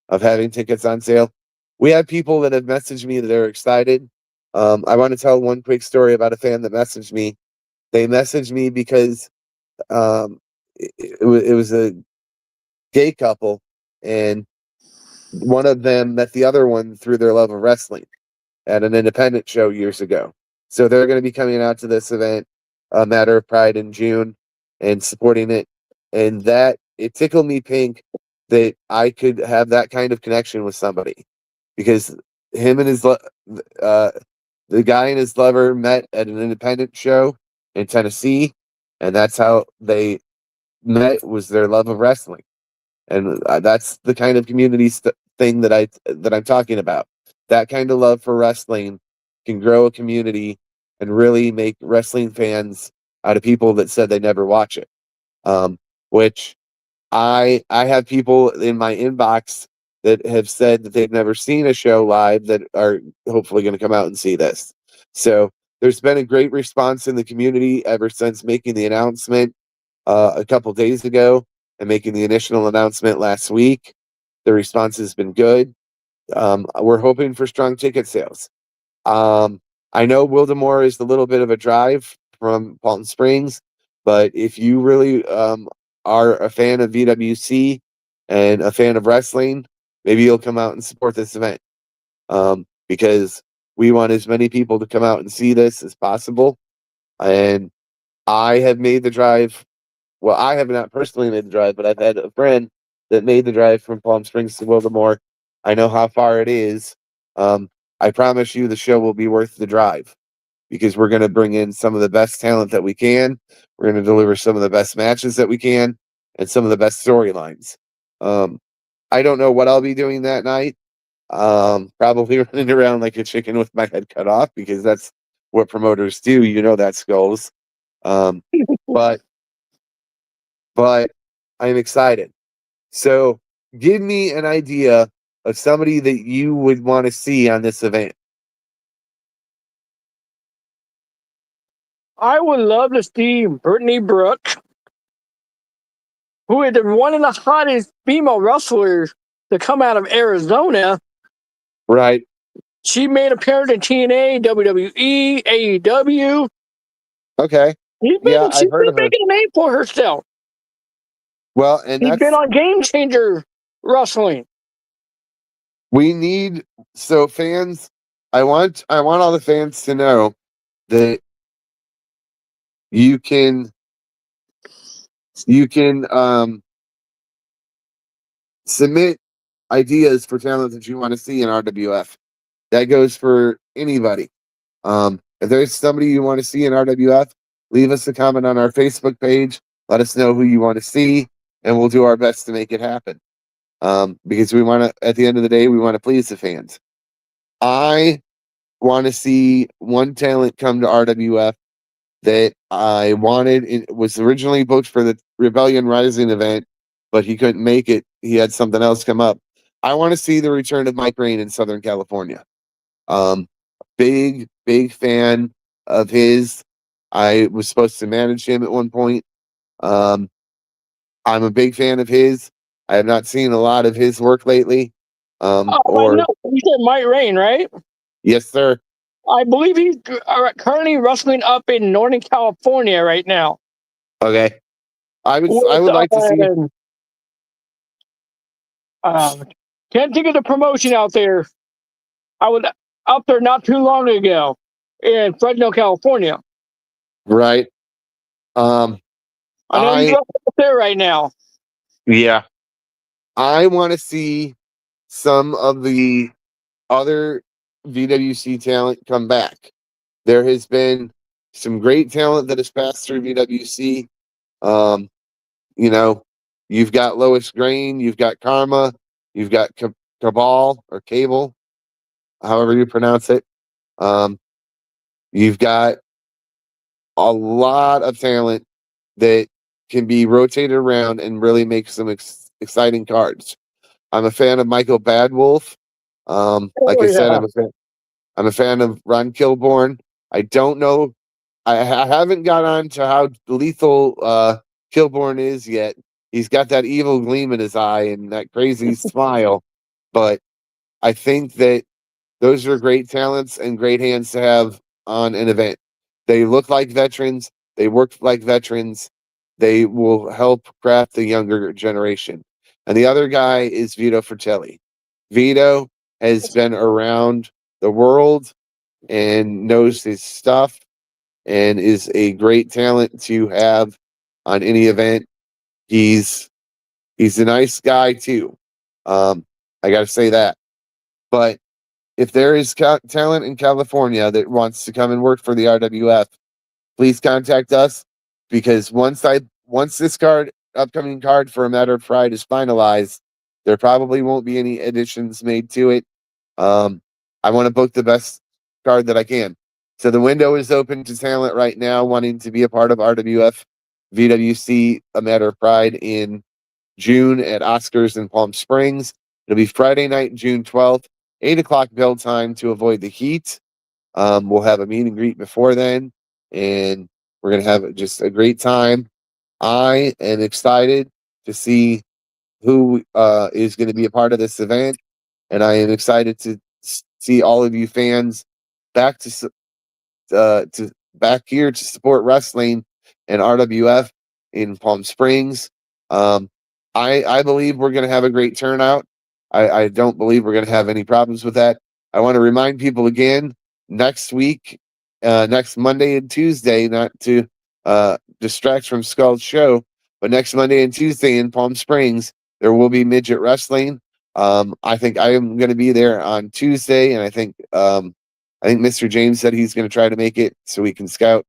Speaker 2: of having tickets on sale. We have people that have messaged me that are excited. I want to tell one quick story about a fan that messaged me. They messaged me because it was a gay couple, and one of them met the other one through their love of wrestling at an independent show years ago. So they're going to be coming out to this event, A Matter of Pride, in June and supporting it. And that, it tickled me pink that I could have that kind of connection with somebody, because him and the guy and his lover met at an independent show in Tennessee, and that's how they met, was their love of wrestling. And that's the kind of community thing that I'm talking about. That kind of love for wrestling can grow a community and really make wrestling fans out of people that said they never watch it. Which I have people in my inbox that have said that they've never seen a show live that are hopefully going to come out and see this. So there's been a great response in the community ever since making the announcement a couple days ago and making the initial announcement last week. The response has been good. We're hoping for strong ticket sales. I know Wildemore is a little bit of a drive from Palm Springs, but if you really are a fan of VWC and a fan of wrestling, maybe you'll come out and support this event, because we want as many people to come out and see this as possible. And I have made the drive. Well, I have not personally made the drive, but I've had a friend that made the drive from Palm Springs to Wildemore. I know how far it is. I promise you the show will be worth the drive, because we're going to bring in some of the best talent that we can. We're going to deliver some of the best matches that we can and some of the best storylines. I don't know what I'll be doing that night. Probably running around like a chicken with my head cut off, because that's what promoters do. You know, that's goals. But I'm excited. So give me an idea of somebody that you would want to see on this event.
Speaker 1: I would love to see Brittany Brooke, who is one of the hottest female wrestlers to come out of Arizona.
Speaker 2: Right.
Speaker 1: She made an appearance in TNA, WWE, AEW.
Speaker 2: Okay.
Speaker 1: She's
Speaker 2: Yeah, I've heard
Speaker 1: been
Speaker 2: of her.
Speaker 1: making a name for herself.
Speaker 2: Well, and
Speaker 1: She's been on Game Changer Wrestling.
Speaker 2: we need, so fans, I want all the fans to know that you can submit ideas for talent that you want to see in RWF. That goes for anybody. If there's somebody you want to see in RWF, leave us a comment on our Facebook page. Let us know who you want to see, and we'll do our best to make it happen. Because we want to, at the end of the day, we want to please the fans. I want to see one talent come to RWF that I wanted. It was originally booked for the Rebellion Rising event, but he couldn't make it. He had something else come up. I want to see the return of Mike Rain in Southern California. Big fan of his. I was supposed to manage him at one point. I'm a big fan of his. I have not seen a lot of his work lately.
Speaker 1: I know. You said Mike Rain, right?
Speaker 2: Yes, sir.
Speaker 1: I believe he's currently wrestling up in Northern California right now.
Speaker 2: Okay. I would like to see.
Speaker 1: Can't think of the promotion out there. I was up there not too long ago in Fresno, California.
Speaker 2: Right.
Speaker 1: I know he's up there right now.
Speaker 2: Yeah. I want to see some of the other VWC talent come back. There has been some great talent that has passed through VWC. You know, you've got Lois Grain, you've got Karma, you've got Cabal or Cable, however you pronounce it. You've got a lot of talent that can be rotated around and really make some exciting cards. I'm a fan of Michael Badwolf. Like I said, I'm a fan of Ron Kilborn. I don't know. I haven't got on to how lethal Kilborn is yet. He's got that evil gleam in his eye and that crazy smile. But I think that those are great talents and great hands to have on an event. They look like veterans. They work like veterans. They will help craft the younger generation. And the other guy is Vito Fratelli. Vito has been around the world and knows his stuff and is a great talent to have on any event. He's a nice guy too. I got to say that. But if there is talent in California that wants to come and work for the RWF, please contact us, because once this upcoming card for A Matter of Pride is finalized, there probably won't be any additions made to it. I want to book the best card that I can. So the window is open to talent right now wanting to be a part of RWF VWC A Matter of Pride in June at Oscars in Palm Springs. It'll be Friday night, June 12th, 8 o'clock bell time to avoid the heat. We'll have a meet and greet before then, and we're gonna have just a great time. I am excited to see who is going to be a part of this event, and I am excited to see all of you fans back to back here to support wrestling and RWF in Palm Springs. Um, I believe we're going to have a great turnout. I don't believe we're going to have any problems with that. I want to remind people again next week, next Monday and Tuesday, not to distract from Skull's show, but next Monday and Tuesday in Palm Springs, there will be midget wrestling. I think I am going to be there on Tuesday, and I think Mr. James said he's going to try to make it so we can scout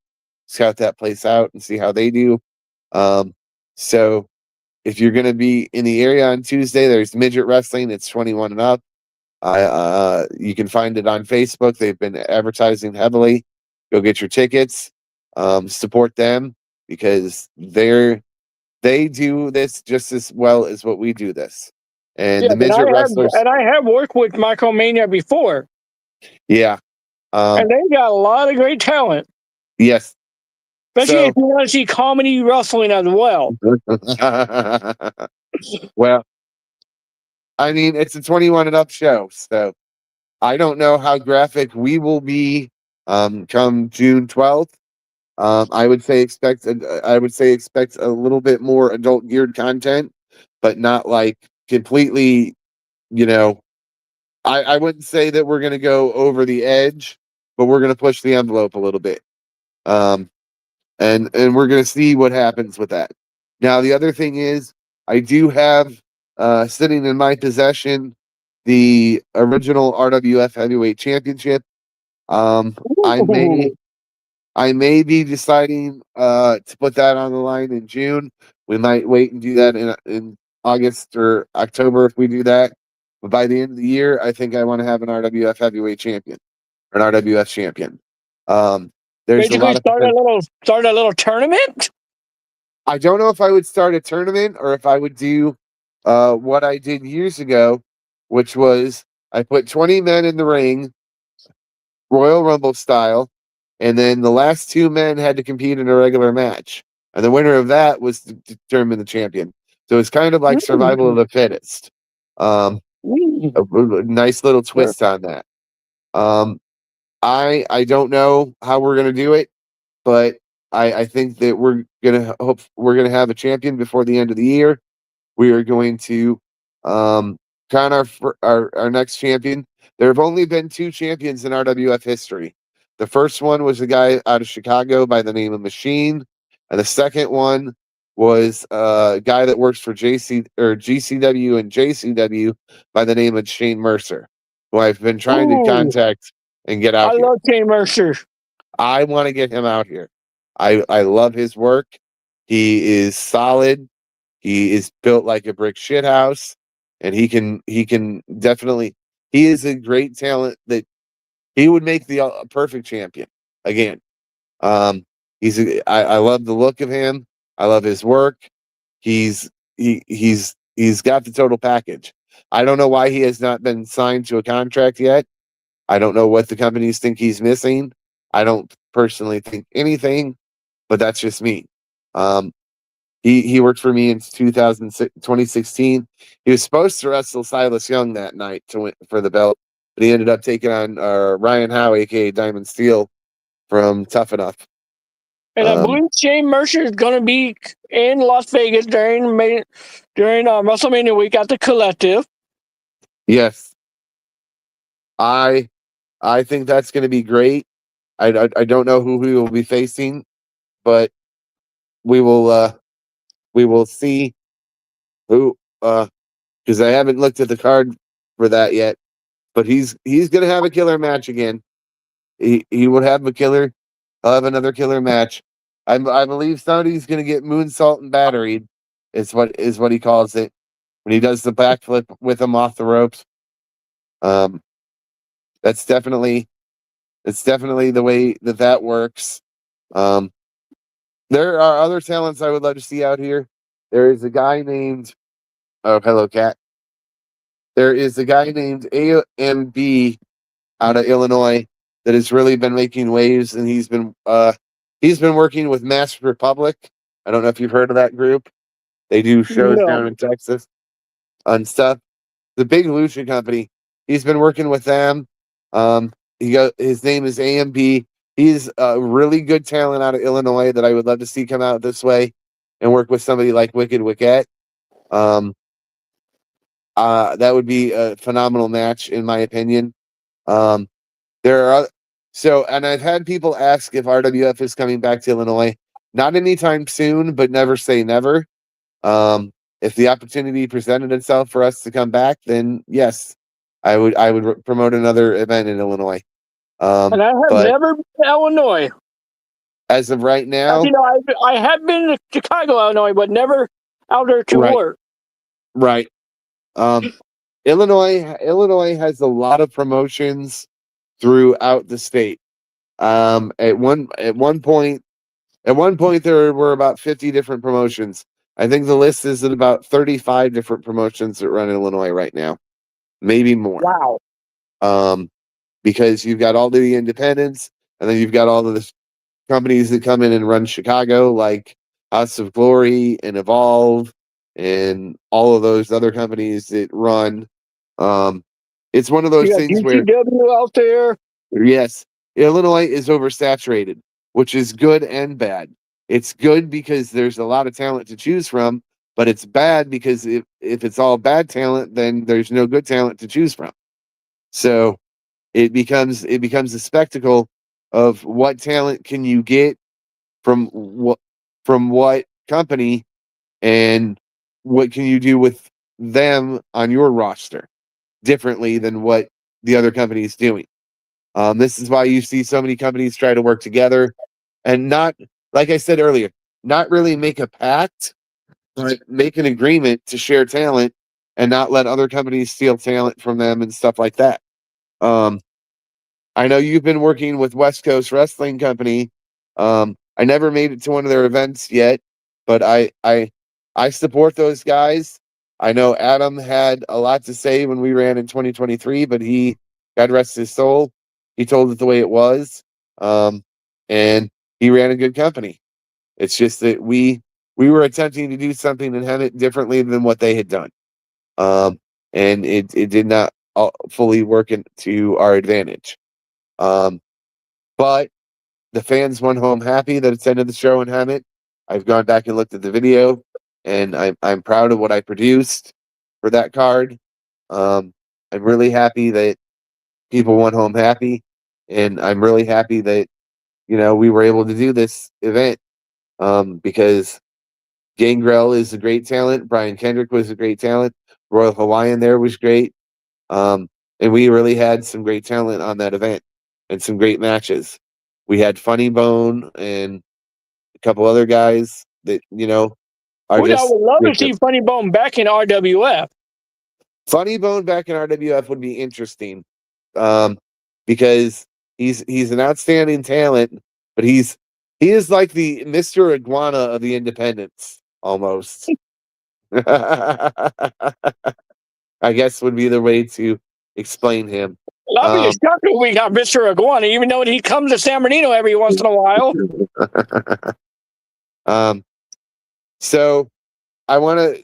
Speaker 2: that place out and see how they do. So if you're going to be in the area on Tuesday, there's midget wrestling. It's 21 and up. You can find it on Facebook. They've been advertising heavily. Go get your tickets. Support them because they do this just as well as what we do this. And
Speaker 1: Yeah,
Speaker 2: the midget wrestlers,
Speaker 1: and I have worked with Micromania before,
Speaker 2: yeah,
Speaker 1: and they got a lot of great talent,
Speaker 2: yes.
Speaker 1: especially
Speaker 2: So,
Speaker 1: if you want to see comedy wrestling as well.
Speaker 2: well, I mean, it's a 21 and up show, so I don't know how graphic we will be come June 12th. I would say expect a little bit more adult geared content, but not like completely, you know, I wouldn't say that we're gonna go over the edge, but we're gonna push the envelope a little bit. Um, and we're gonna see what happens with that. Now, the other thing is, I do have sitting in my possession the original RWF Heavyweight Championship. Um, I may
Speaker 1: Ooh.
Speaker 2: I may be deciding to put that on the line in June. We might wait and do that in August or October if we do that. But by the end of the year, I think I want to have an RWF Heavyweight Champion or an RWF Champion. Um, there's a
Speaker 1: Basically,
Speaker 2: lot of
Speaker 1: start a little tournament.
Speaker 2: I don't know if I would start a tournament or if I would do what I did years ago, which was I put 20 men in the ring, Royal Rumble style, and then the last two men had to compete in a regular match. And the winner of that was to determine the champion. So it's kind of like survival of the fittest. A nice little twist on that. Um, I don't know how we're gonna do it, but I think that we're gonna have a champion before the end of the year. We are going to crown our next champion. There have only been two champions in RWF history. The first one was a guy out of Chicago by the name of Machine, and the second one was a guy that works for GCW and JCW by the name of Shane Mercer, who I've been trying to
Speaker 1: Ooh,
Speaker 2: contact and get
Speaker 1: I
Speaker 2: out here.
Speaker 1: love Shane Mercer.
Speaker 2: I want to get him out here. I love his work. He is solid. He is built like a brick shit house, and he can definitely he is a great talent that he would make the perfect champion again. Um, I love the look of him. I love his work. He's got the total package. I don't know why he has not been signed to a contract yet. I don't know what the companies think he's missing. I don't personally think anything, but that's just me. Um, he worked for me in 2016. He was supposed to wrestle Silas Young that night to win for the belt, but he ended up taking on Ryan Howe, aka Diamond Steel, from Tough Enough.
Speaker 1: And I believe Shane Mercer is going to be in Las Vegas during WrestleMania week at the Collective.
Speaker 2: Yes, I think that's going to be great. I don't know who we will be facing, but we will see who because I haven't looked at the card for that yet. But he's going to have a killer match again. He would have a killer. He'll have another killer match. I believe somebody's going to get moonsault and battery. Is what he calls it when he does the backflip with him off the ropes. Um, that's definitely the way that works. Um, there are other talents I would love to see out here. There is a guy named hello cat. There is a guy named AMB out of Illinois that has really been making waves, and he's been working with Masked Republic. I don't know if you've heard of that group. They do shows
Speaker 1: No.
Speaker 2: down in Texas on stuff. The big Lucha company. He's been working with them. His name is AMB. He's a really good talent out of Illinois that I would love to see come out this way and work with somebody like Wicked Wicket. That would be a phenomenal match, in my opinion. There are and I've had people ask if RWF is coming back to Illinois. Not anytime soon, but never say never. If the opportunity presented itself for us to come back, then yes, I would promote another event in Illinois.
Speaker 1: And I have
Speaker 2: But
Speaker 1: never been to Illinois.
Speaker 2: as of right now,
Speaker 1: I have been to Chicago, Illinois, but never out there to
Speaker 2: right,
Speaker 1: work.
Speaker 2: right. Illinois has a lot of promotions throughout the state. At one point there were about 50 different promotions. I think the list is at about 35 different promotions that run in Illinois right now, maybe more.
Speaker 1: Wow.
Speaker 2: Because you've got all of the independents, and then you've got all of the companies that come in and run Chicago, like House of Glory and Evolve, and all of those other companies that run. It's one of those
Speaker 1: You got
Speaker 2: things where,
Speaker 1: GCW out there.
Speaker 2: yes, Illinois is oversaturated, which is good and bad. It's good because there's a lot of talent to choose from, but it's bad because if it's all bad talent, then there's no good talent to choose from. So it becomes a spectacle of what talent can you get from what company, and what can you do with them on your roster differently than what the other company is doing. This is why you see so many companies try to work together and not, like I said earlier, not really make a pact, but make an agreement to share talent and not let other companies steal talent from them and stuff like that. I know you've been working with West Coast Wrestling Company. I never made it to one of their events yet, but I support those guys. I know Adam had a lot to say when we ran in 2023, but God rest his soul, he told it the way it was, and he ran a good company. It's just that we were attempting to do something and have it differently than what they had done, and it did not fully work to our advantage. But the fans went home happy that it's ended the show in Hammett. I've gone back and looked at the video, and I'm proud of what I produced for that card. I'm really happy that people went home happy, and I'm really happy that we were able to do this event, because Gangrel is a great talent. Brian Kendrick was a great talent. Royal Hawaiian there was great. And we really had some great talent on that event and some great matches. We had Funny Bone and a couple other guys that, are
Speaker 1: Well, I
Speaker 2: just
Speaker 1: would love to
Speaker 2: great.
Speaker 1: see Funny Bone back in RWF.
Speaker 2: Funny Bone back in RWF would be interesting, because he's an outstanding talent, but he is like the Mr. Iguana of the independents, almost. I guess would be the way to explain him.
Speaker 1: I'll be shocked if we got Mr. Iguana, even though he comes to San Bernardino every once in a while.
Speaker 2: So I want to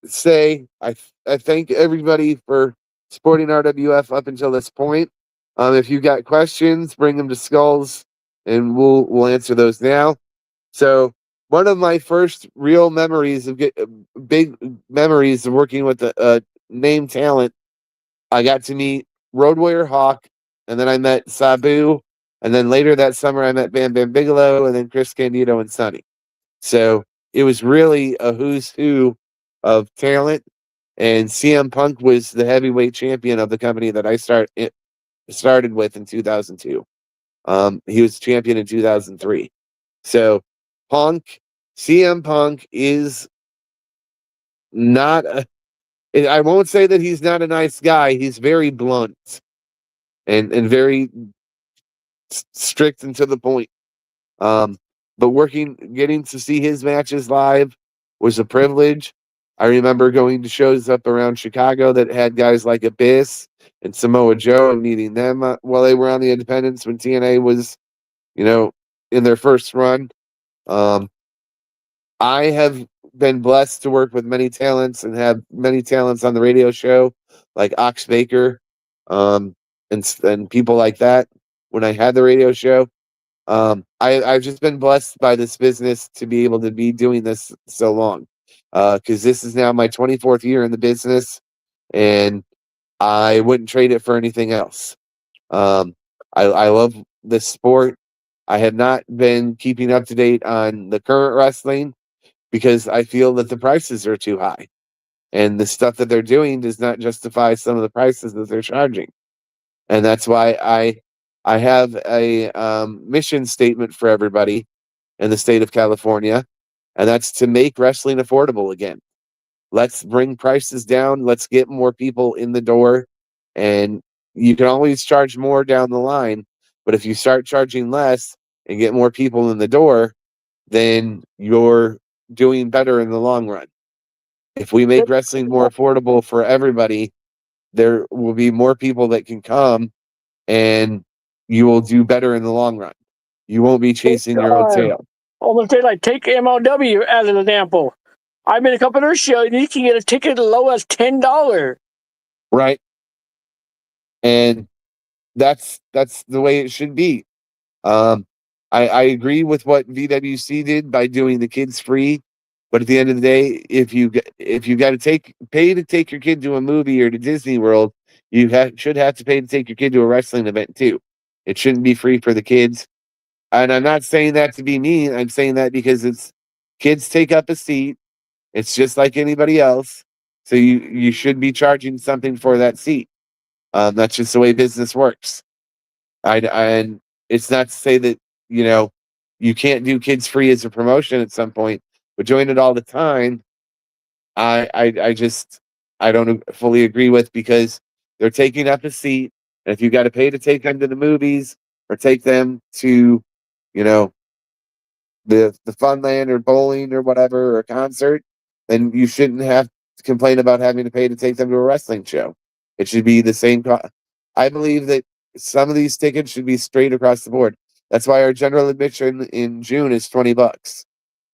Speaker 2: say I thank everybody for supporting RWF up until this point. If you got questions, bring them to Skulls, and we'll answer those now. So one of my first real memories of big memories of working with a name talent, I got to meet Road Warrior Hawk, and then I met Sabu, and then later that summer I met Bam Bam Bigelow, and then Chris Candido and Sonny. So it was really a who's who of talent, and CM Punk was the heavyweight champion of the company that I started with in 2002. He was champion in 2003. So CM Punk is not I won't say that he's not a nice guy. He's very blunt and very strict and to the point. But getting to see his matches live was a privilege. I remember going to shows up around Chicago that had guys like Abyss and Samoa Joe, and meeting them while they were on the independents when TNA was, in their first run. Um, I have been blessed to work with many talents and have many talents on the radio show, like Ox Baker, and people like that. When I had the radio show, I've just been blessed by this business to be able to be doing this so long, because this is now my 24th year in the business, and I wouldn't trade it for anything else. I love this sport. I have not been keeping up to date on the current wrestling because I feel that the prices are too high, and the stuff that they're doing does not justify some of the prices that they're charging. And that's why I have a mission statement for everybody in the state of California, and that's to make wrestling affordable again. Let's bring prices down. Let's get more people in the door, and you can always charge more down the line. But if you start charging less and get more people in the door, then you're doing better in the long run. If we make wrestling more affordable for everybody, there will be more people that can come, and you will do better in the long run. You won't be chasing your own tail.
Speaker 1: Almost say, like, take MLW as an example. I've been a couple of their shows, and you can get a ticket as low as $10.
Speaker 2: Right. And that's the way it should be. I agree with what VWC did by doing the kids free, but at the end of the day, if you got to pay to take your kid to a movie or to Disney World, you should have to pay to take your kid to a wrestling event too. It shouldn't be free for the kids. And I'm not saying that to be mean. I'm saying that because it's kids take up a seat. It's just like anybody else. So you should be charging something for that seat. That's just the way business works. And it's not to say that, you can't do kids free as a promotion at some point, but doing it all the time, I don't fully agree with, because they're taking up a seat. And if you got to pay to take them to the movies or take them to, the Funland or bowling or whatever, or a concert, then you shouldn't have to complain about having to pay to take them to a wrestling show. It should be the same. I believe that some of these tickets should be straight across the board. That's why our general admission in June is $20.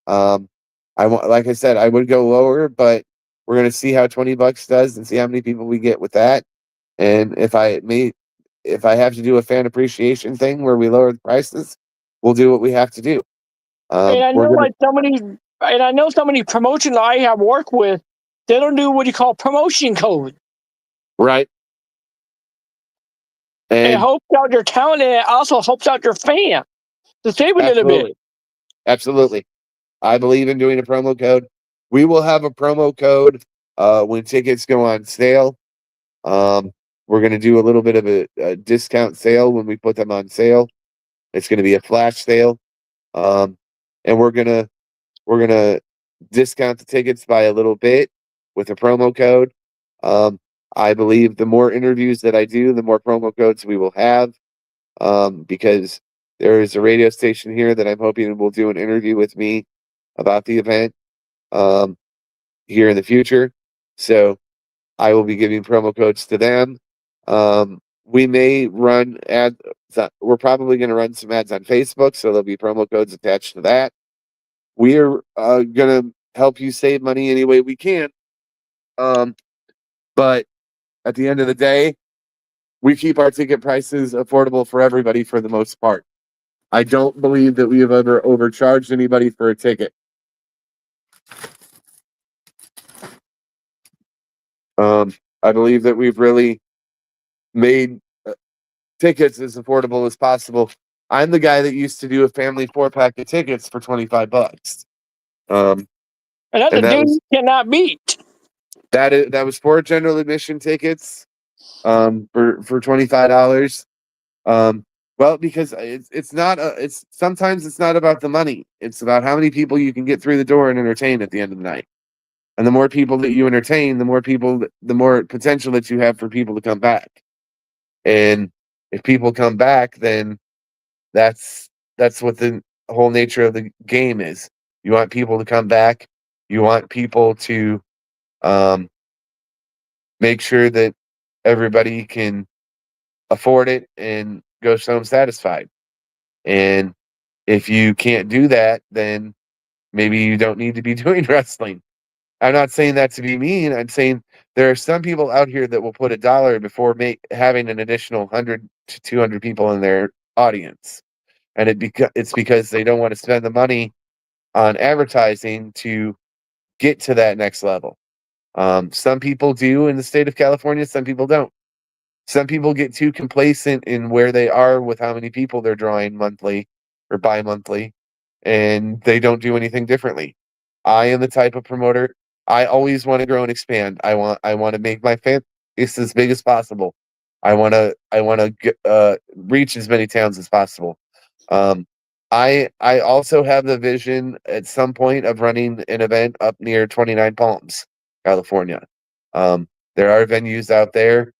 Speaker 2: Like I said, I would go lower, but we're gonna see how $20 does and see how many people we get with that. And if I have to do a fan appreciation thing where we lower the prices, we'll do what we have to do.
Speaker 1: And I know, I know so many promotions I have worked with, they don't do what you call promotion code.
Speaker 2: Right.
Speaker 1: And it helps out your talent, and it also helps out your fan to save a little bit.
Speaker 2: Absolutely. I believe in doing a promo code. We will have a promo code when tickets go on sale. We're going to do a little bit of a discount sale when we put them on sale. It's going to be a flash sale. And we're going to discount the tickets by a little bit with a promo code. I believe the more interviews that I do, the more promo codes we will have, because there is a radio station here that I'm hoping will do an interview with me about the event here in the future. So I will be giving promo codes to them. We may run ads. We're probably going to run some ads on Facebook, so there'll be promo codes attached to that. We are going to help you save money any way we can. But at the end of the day, we keep our ticket prices affordable for everybody for the most part. I don't believe that we have ever overcharged anybody for a ticket. I believe that we've really made tickets as affordable as possible. I'm the guy that used to do a family 4-pack of tickets for $25.
Speaker 1: And that's a deal you cannot beat.
Speaker 2: That was 4 general admission tickets for $25. Well, because it's sometimes it's not about the money. It's about how many people you can get through the door and entertain at the end of the night. And the more people that you entertain, the more potential that you have for people to come back. And if people come back, then that's what the whole nature of the game is. You want people to come back. You want people to Make sure that everybody can afford it and go home satisfied. And if you can't do that, then maybe you don't need to be doing wrestling. I'm not saying that to be mean. I'm saying there are some people out here that will put $1 before having an additional 100 to 200 people in their audience. And it's because they don't want to spend the money on advertising to get to that next level. Some people do in the state of California, some people don't. Some people get too complacent in where they are with how many people they're drawing monthly or bi-monthly, and they don't do anything differently. I am the type of promoter, I always want to grow and expand. I want to make my fan base as big as possible. I want to reach as many towns as possible. I also have the vision at some point of running an event up near 29 Palms, California. There are venues out there.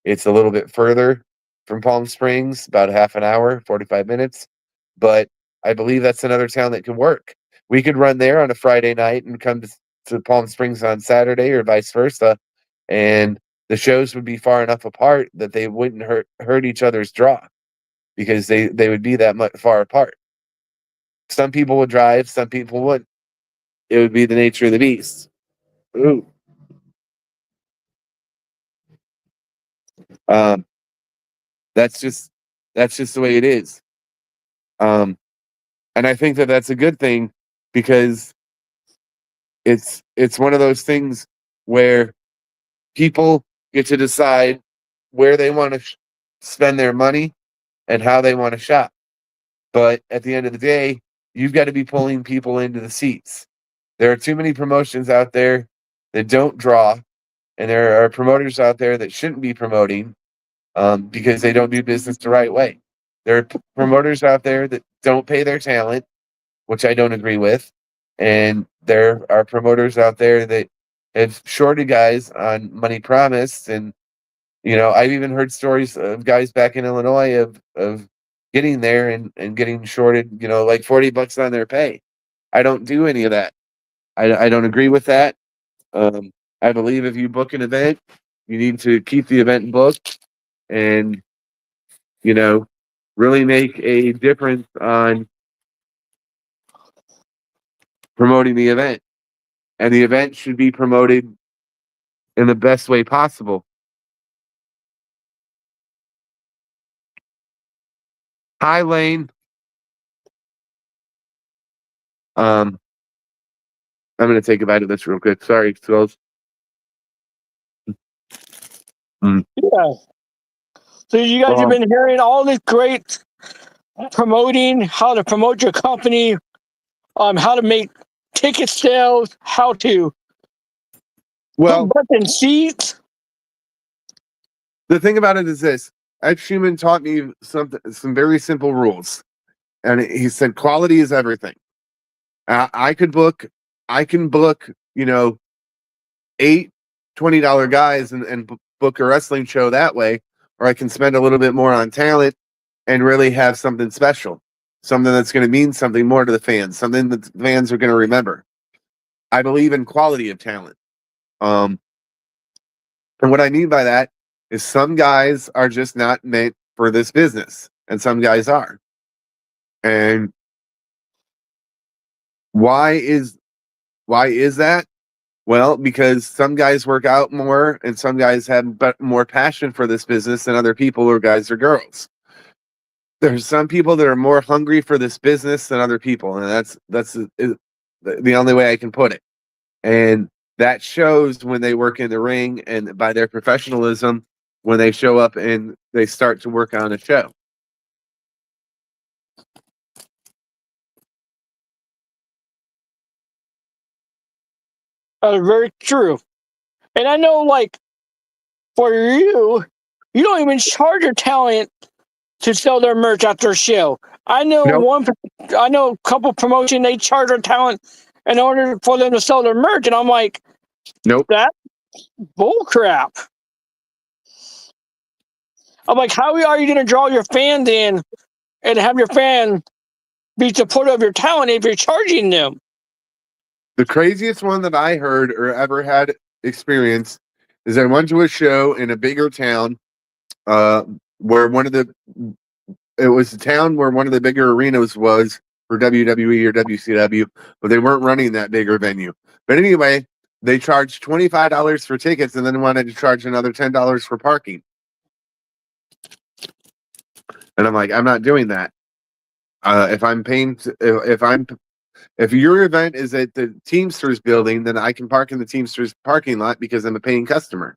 Speaker 2: It's a little bit further from Palm Springs, about half an hour, 45 minutes. But I believe that's another town that could work. We could run there on a Friday night and come to Palm Springs on Saturday or vice versa. And the shows would be far enough apart that they wouldn't hurt each other's draw because they would be that much far apart. Some people would drive, some people wouldn't. It would be the nature of the beast. Ooh. That's just the way it is. And I think that that's a good thing because it's one of those things where people get to decide where they want to spend their money and how they want to shop. But at the end of the day, you've got to be pulling people into the seats. There are too many promotions out there that don't draw, and there are promoters out there that shouldn't be promoting because they don't do business the right way. There are promoters out there that don't pay their talent, which I don't agree with. And there are promoters out there that have shorted guys on money promised. And, I've even heard stories of guys back in Illinois of getting there and getting shorted, like $40 on their pay. I don't do any of that. I don't agree with that. I believe if you book an event, you need to keep the event booked and, really make a difference on promoting the event. And the event should be promoted in the best way possible. Hi, Lane. I'm going to take a bite of this real quick. Sorry, Skills.
Speaker 1: Yeah. So you guys have been hearing all this great promoting, how to promote your company, how to make ticket sales, how to put butts in seats.
Speaker 2: The thing about it is this: Ed Schumann taught me some very simple rules, and he said quality is everything. I can book, 8 $20 guys and book a wrestling show that way, or I can spend a little bit more on talent and really have something special, something that's going to mean something more to the fans, something that the fans are going to remember. I believe in quality of talent. And what I mean by that is some guys are just not meant for this business, and some guys are. And why is that? Well, because some guys work out more and some guys have more passion for this business than other people or guys or girls. There's some people that are more hungry for this business than other people, and that's the only way I can put it. And that shows when they work in the ring and by their professionalism when they show up and they start to work on a show.
Speaker 1: Very true. And I know, like, for you, you don't even charge your talent to sell their merch at their show. I know a couple promotion, they charge their talent in order for them to sell their merch. And I'm like,
Speaker 2: nope,
Speaker 1: that's bullcrap. I'm like, how are you going to draw your fans in and have your fan be supportive of your talent if you're charging them?
Speaker 2: The craziest one that I heard or ever had experience is I went to a show in a bigger town, where it was a town where one of the bigger arenas was for WWE or WCW, but they weren't running that bigger venue. But anyway, they charged $25 for tickets and then wanted to charge another $10 for parking. And I'm like, I'm not doing that. If your event is at the Teamsters building, then I can park in the Teamsters parking lot because I'm a paying customer.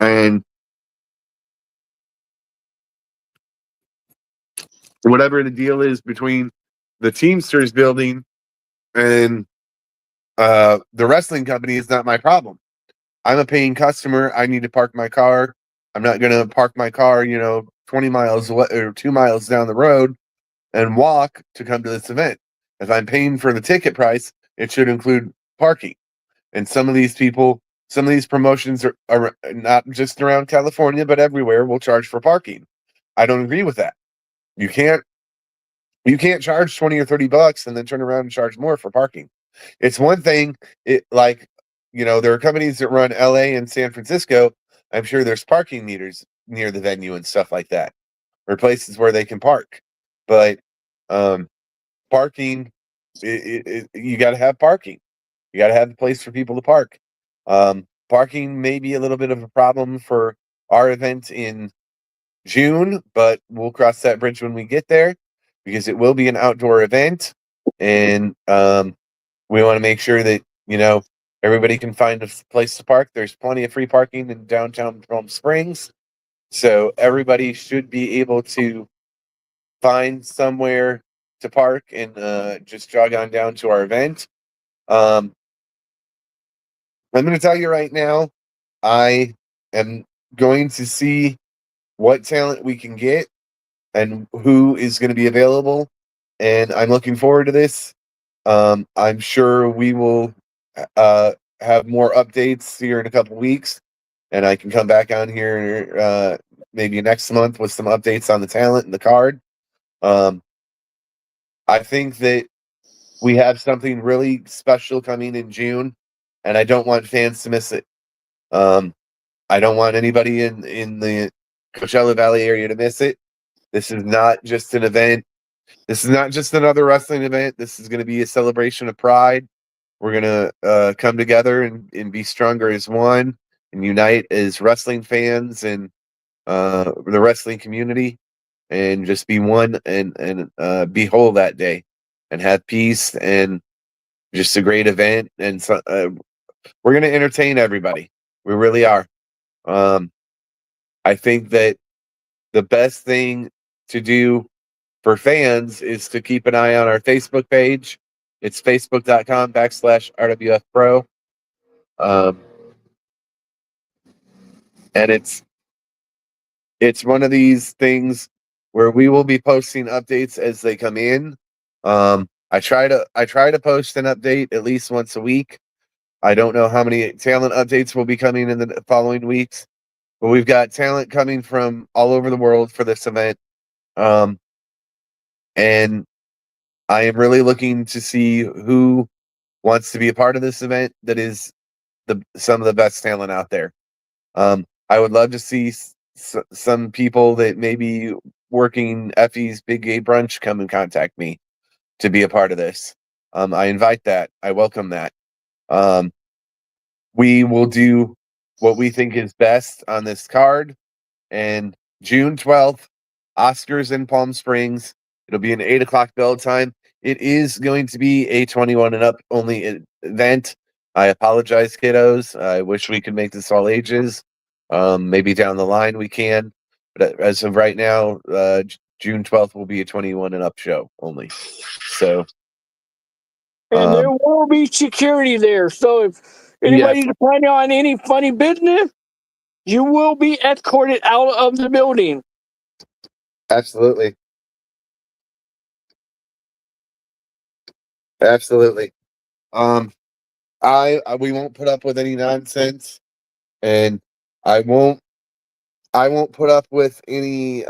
Speaker 2: And whatever the deal is between the Teamsters building and the wrestling company is not my problem. I'm a paying customer. I need to park my car. I'm not going to park my car, 20 miles away, or 2 miles down the road and walk to come to this event. If I'm paying for the ticket price, it should include parking. And some of these promotions are not just around California, but everywhere will charge for parking. I don't agree with that. You can't charge 20 or $30 and then turn around and charge more for parking. It's one thing, there are companies that run LA and San Francisco. I'm sure there's parking meters near the venue and stuff like that, or places where they can park. But parking, you got to have parking. You got to have a place for people to park. Parking may be a little bit of a problem for our event in June, but we'll cross that bridge when we get there, because it will be an outdoor event, and we want to make sure that everybody can find a place to park. There's plenty of free parking in downtown Palm Springs, so everybody should be able to find somewhere to park and just jog on down to our event. I'm going to tell you right now, I am going to see what talent we can get and who is going to be available, and I'm looking forward to this. I'm sure we will have more updates here in a couple weeks, and I can come back on here maybe next month with some updates on the talent and the card. I think that we have something really special coming in June, and I don't want fans to miss it. I don't want anybody in the Coachella Valley area to miss it. This is not just an event. This is not just another wrestling event. This is going to be a celebration of pride. We're going to come together and be stronger as one and unite as wrestling fans and the wrestling community, and just be one and be whole that day and have peace and just a great event. And so, we're going to entertain everybody. We really are. I think that the best thing to do for fans is to keep an eye on our Facebook page. It's facebook.com/RWF Pro. And it's one of these things where we will be posting updates as they come in. I try to post an update at least once a week. I don't know how many talent updates will be coming in the following weeks, but we've got talent coming from all over the world for this event. And I am really looking to see who wants to be a part of this event that is some of the best talent out there. I would love to see some people that may be working Effie's Big Gay Brunch come and contact me to be a part of this. I invite that. I welcome that. We will do what we think is best on this card. And June 12th, Oscars in Palm Springs. It'll be an 8:00 bell time. It is going to be a 21 and up only event. I apologize, kiddos. I wish we could make this all ages. Maybe down the line we can. But as of right now, June 12th will be a 21 and up show only. So.
Speaker 1: And there will be security there. So if anybody's planning on any funny business, you will be escorted out of the building.
Speaker 2: Absolutely. Absolutely. We won't put up with any nonsense, and I won't put up with any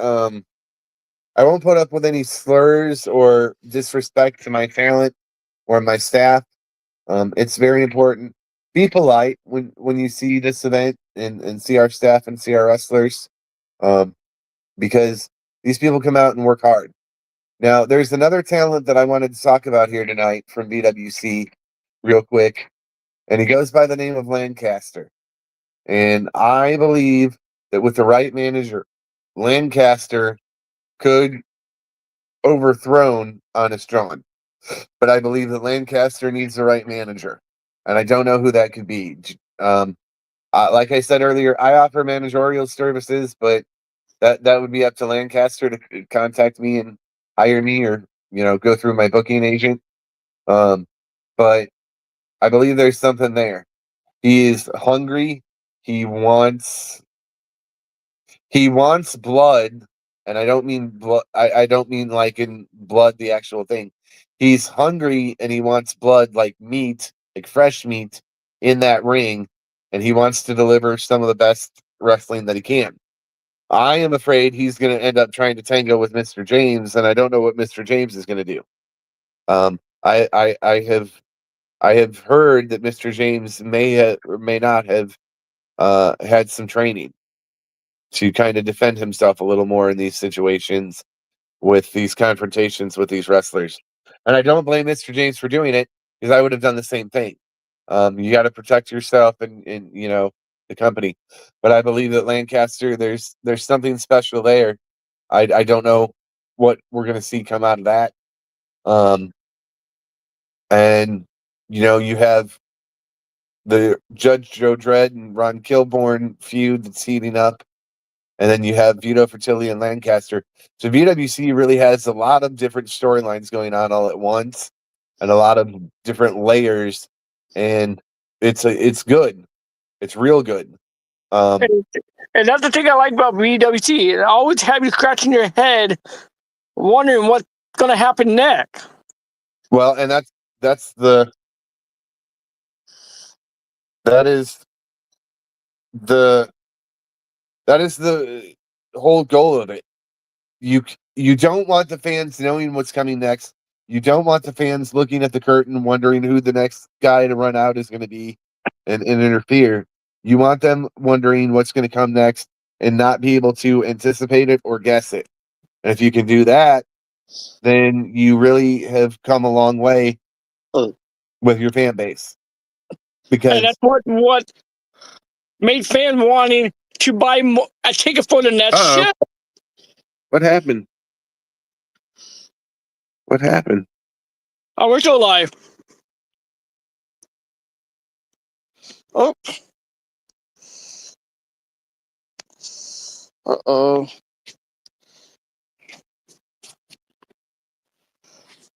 Speaker 2: slurs or disrespect to my talent or my staff. It's very important. be polite when you see this event and see our staff and see our wrestlers, because these people come out and work hard. Now, there's another talent that I wanted to talk about here tonight from BWC real quick, and he goes by the name of Lancaster. And I believe that with the right manager, Lancaster could overthrown Honest John. But I believe that Lancaster needs the right manager. And I don't know who that could be. Like I said earlier, I offer managerial services, but that would be up to Lancaster to contact me and hire me, or go through my booking agent. But I believe there's something there. He is hungry. He wants blood, and I don't mean blood. I don't mean like in blood, the actual thing. He's hungry and he wants blood, like meat, like fresh meat in that ring, and he wants to deliver some of the best wrestling that he can. I am afraid he's going to end up trying to tango with Mr. James, and I don't know what Mr. James is going to do. I have heard that Mr. James may or may not have had some training to kind of defend himself a little more in these situations, with these confrontations with these wrestlers. And I don't blame Mr. James for doing it, because I would have done the same thing. You got to protect yourself and the company. But I believe that Lancaster, there's something special there. I don't know what we're going to see come out of that. And you have the Judge Joe Dredd and Ron Kilborn feud that's heating up. And then you have Vito Fertilli and Lancaster. So BWC really has a lot of different storylines going on all at once, and a lot of different layers. And it's good. It's real good.
Speaker 1: And that's the thing I like about BWC. It always have you scratching your head, wondering what's going to happen next.
Speaker 2: Well, and that is the whole goal of it. You don't want the fans knowing what's coming next. You don't want the fans looking at the curtain wondering who the next guy to run out is going to be and interfere. You want them wondering what's going to come next and not be able to anticipate it or guess it. And if you can do that, then you really have come a long way with your fan base. Because
Speaker 1: and that's what made fans wanting to buy a ticket for the next show.
Speaker 2: What happened? What happened?
Speaker 1: Oh, we're still live. Oh. Uh-oh.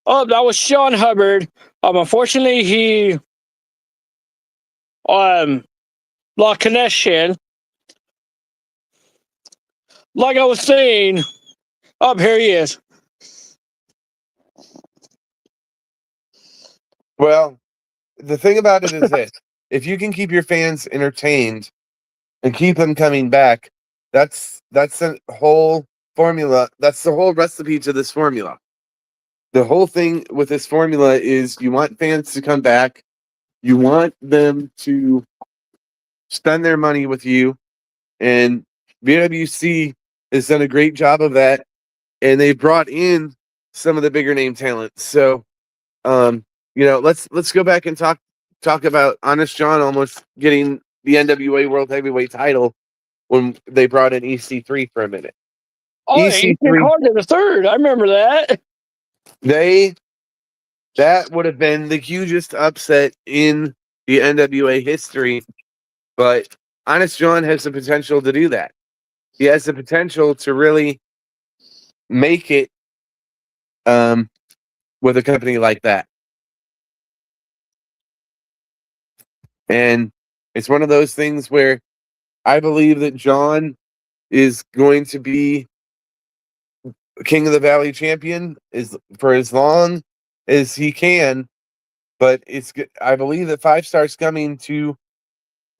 Speaker 1: Oh, that was Sean Hubbard. Unfortunately, he lost connection. Like I was saying, here he is.
Speaker 2: Well, the thing about it is this: if you can keep your fans entertained and keep them coming back, that's the whole formula. That's the whole recipe to this formula. The whole thing with this formula is you want fans to come back. You want them to spend their money with you. And BWC has done a great job of that. And they brought in some of the bigger name talent. So, let's go back and talk about Honest John almost getting the NWA World Heavyweight title when they brought in EC3 for a minute.
Speaker 1: Oh, EC3 called it the third. I remember that.
Speaker 2: That would have been the hugest upset in the NWA history, but Honest John has the potential to do that. He has the potential to really make it with a company like that. And it's one of those things where I believe that John is going to be King of the Valley champion for as long as he can. But I believe that 5 Star's coming to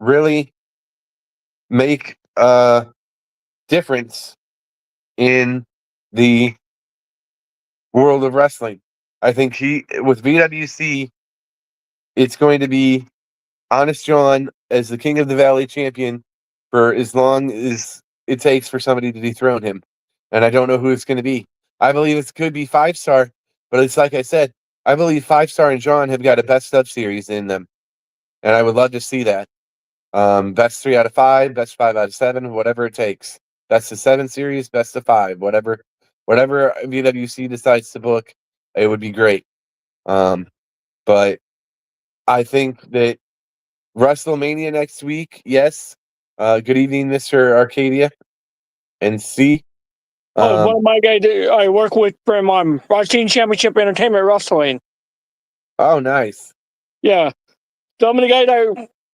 Speaker 2: really make a difference in the world of wrestling. I think with BWC, it's going to be Honest John as the King of the Valley champion for as long as it takes for somebody to dethrone him. And I don't know who it's going to be. I believe it could be 5-star, but it's like I said, I believe 5-star and John have got a best of series in them. And I would love to see that. Best 3 out of 5, best 5 out of 7, whatever it takes. Best of 7 series, best of 5, whatever VWC decides to book, it would be great. But I think that WrestleMania next week, yes. Good evening, Mr. Arcadia and C.
Speaker 1: One of my guys I work with from Wrestling Championship Entertainment Wrestling.
Speaker 2: Oh, nice.
Speaker 1: Yeah. Some of the guys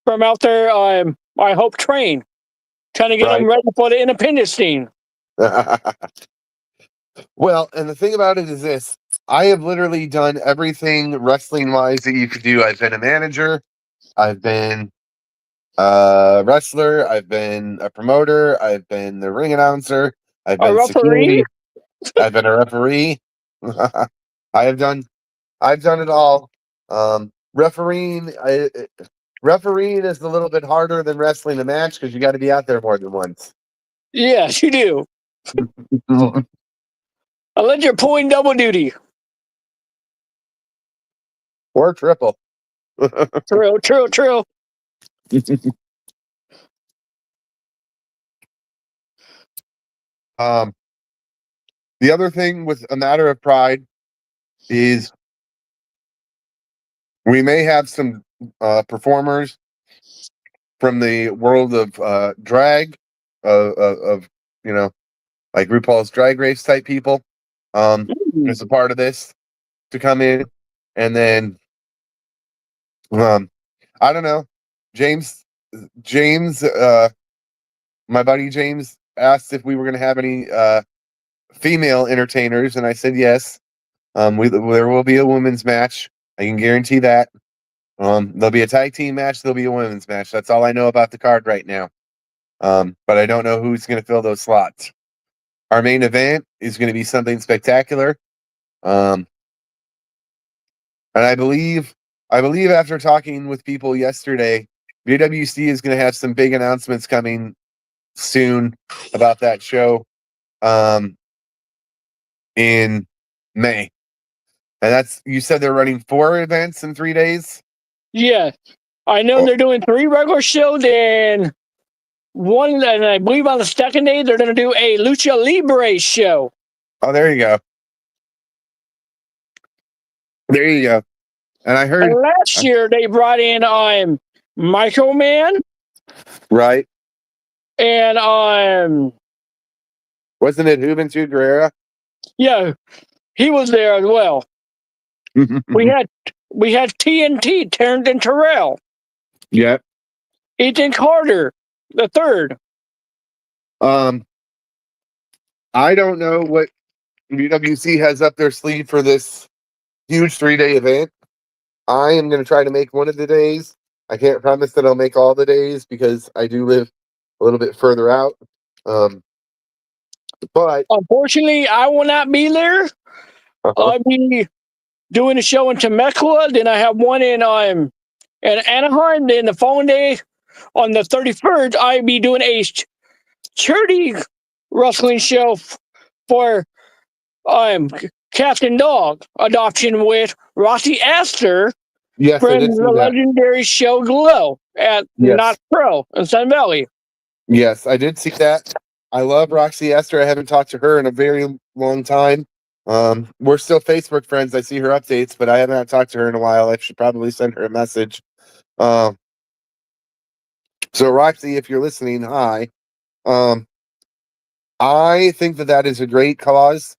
Speaker 1: from out there, I hope train. Trying to get them ready for the independence scene.
Speaker 2: Well, and the thing about it is this. I have literally done everything wrestling-wise that you could do. I've been a manager. I've been a wrestler. I've been a promoter. I've been the ring announcer. I've been security. I've been a referee. I've done it all. Refereeing is a little bit harder than wrestling a match because you got to be out there more than once.
Speaker 1: Yes, you do. Unless you're pulling double duty.
Speaker 2: Or triple.
Speaker 1: True.
Speaker 2: The other thing with a matter of pride is we may have some performers from the world of drag, of like RuPaul's Drag Race type people, as a part of this to come in, and then I don't know, James, my buddy James asked if we were going to have any female entertainers, and I said yes. There will be a women's match. I can guarantee that. There'll be a tag team match. There'll be a women's match. That's all I know about the card right now. But I don't know who's going to fill those slots. Our main event is going to be something spectacular. And I believe after talking with people yesterday, BWC is going to have some big announcements coming soon about that show in May. And you said they're running 4 events in 3 days?
Speaker 1: Yeah. I know they're doing 3 regular shows and one, and I believe on the second day they're going to do a Lucha Libre show.
Speaker 2: Oh, there you go. There you go. And I heard
Speaker 1: last year they brought in Micro Man.
Speaker 2: Right.
Speaker 1: And
Speaker 2: wasn't it Juventud Guerrera?
Speaker 1: Yeah, he was there as well. we had TNT, Tarrington Terrell.
Speaker 2: Yep.
Speaker 1: Ethan Carter, the third.
Speaker 2: I don't know what BWC has up their sleeve for this huge 3-day event. I am going to try to make one of the days. I can't promise that I'll make all the days because I do live a little bit further out. But
Speaker 1: unfortunately, I will not be there. I'll be doing a show in Temecula. Then I have one in Anaheim. Then the following day, on the 31st, I'll be doing a charity wrestling show for Captain Dog adoption with Roxy Astor.
Speaker 2: Yes,
Speaker 1: from the legendary show Glow at Not Pro in Sun Valley.
Speaker 2: Yes, I did see that. I love Roxy Astor. I haven't talked to her in a very long time. We're still Facebook friends. I see her updates, but I haven't talked to her in a while. I should probably send her a message. So Roxy, if you're listening, hi. I think that is a great cause.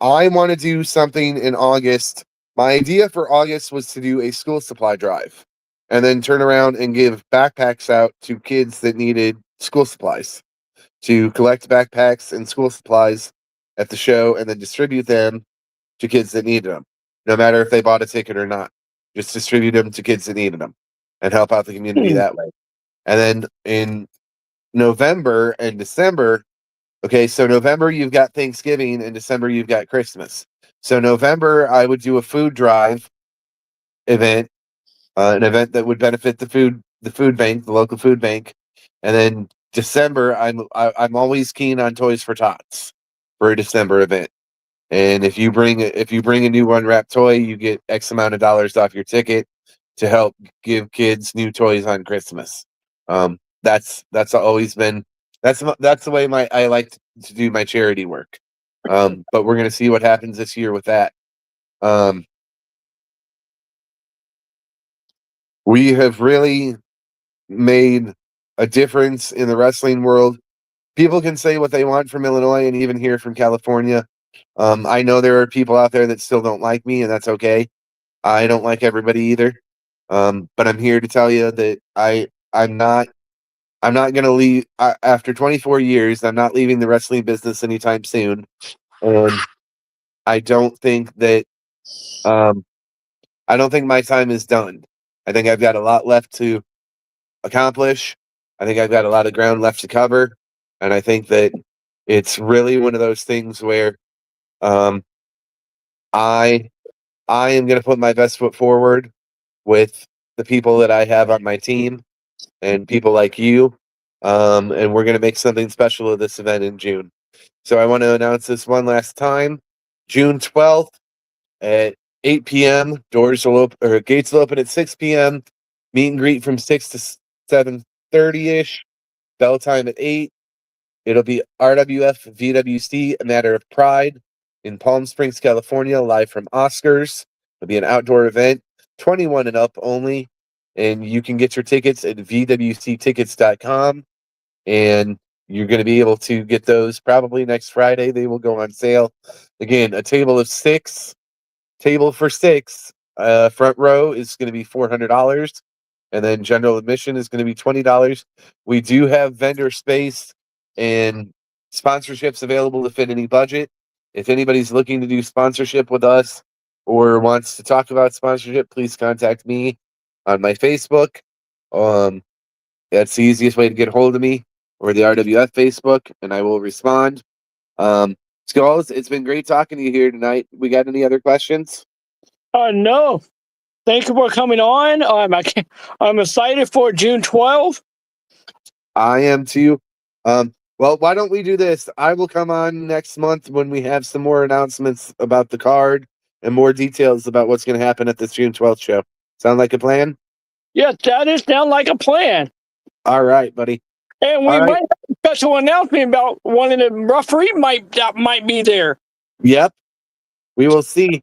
Speaker 2: I want to do something in August. My idea for August was to do a school supply drive and then turn around and give backpacks out to kids that needed school supplies, to collect backpacks and school supplies at the show and then distribute them to kids that needed them, no matter if they bought a ticket or not. Just distribute them to kids that needed them and help out the community that way. And then in November and December, okay, so November you've got Thanksgiving and December you've got Christmas. So November I would do a food drive event, an event that would benefit the food the food bank, the local food bank, and then December, I'm always keen on Toys for Tots for a December event. And if you bring a new unwrapped toy, you get X amount of dollars off your ticket to help give kids new toys on Christmas. That's always been that's the way I like to do my charity work. But we're gonna see what happens this year with that. We have really made a difference in the wrestling world. People can say what they want from Illinois and even here from California. I know there are people out there that still don't like me, and that's okay. I don't like everybody either. But I'm here to tell you that I'm not going to leave after 24 years. I'm not leaving the wrestling business anytime soon. And I don't think that um, I don't think my time is done. I think I've got a lot left to accomplish. I think I've got a lot of ground left to cover, and I think that it's really one of those things where um, I I am going to put my best foot forward with the people that I have on my team and people like you, and we're going to make something special of this event in June. So I want to announce this one last time: June 12th at 8 p.m. Doors will open, or gates will open at 6 p.m. Meet and greet from 6 to 7:30 ish. Bell time at 8. It'll be RWF VWC, A Matter of Pride, in Palm Springs, California, live from Oscars. It'll be an outdoor event, 21 and up only, and you can get your tickets at vwctickets.com, and you're going to be able to get those probably next Friday. They will go on sale. Again, a table of 6. Table for 6. Front row is going to be $400, and then general admission is going to be $20. We do have vendor space and sponsorships available to fit any budget. If anybody's looking to do sponsorship with us or wants to talk about sponsorship, please contact me on my Facebook. That's the easiest way to get a hold of me, or the RWF Facebook, and I will respond. Skulls, it's been great talking to you here tonight. We got any other questions?
Speaker 1: No. Thank you for coming on. I'm excited for June 12th.
Speaker 2: I am too. Well, why don't we do this? I will come on next month when we have some more announcements about the card and more details about what's going to happen at this June 12th show. Sound like a plan?
Speaker 1: Yes, that is sound like a plan.
Speaker 2: All right, buddy.
Speaker 1: And we might have a special announcement about one of the referee that might be there.
Speaker 2: Yep. We will see.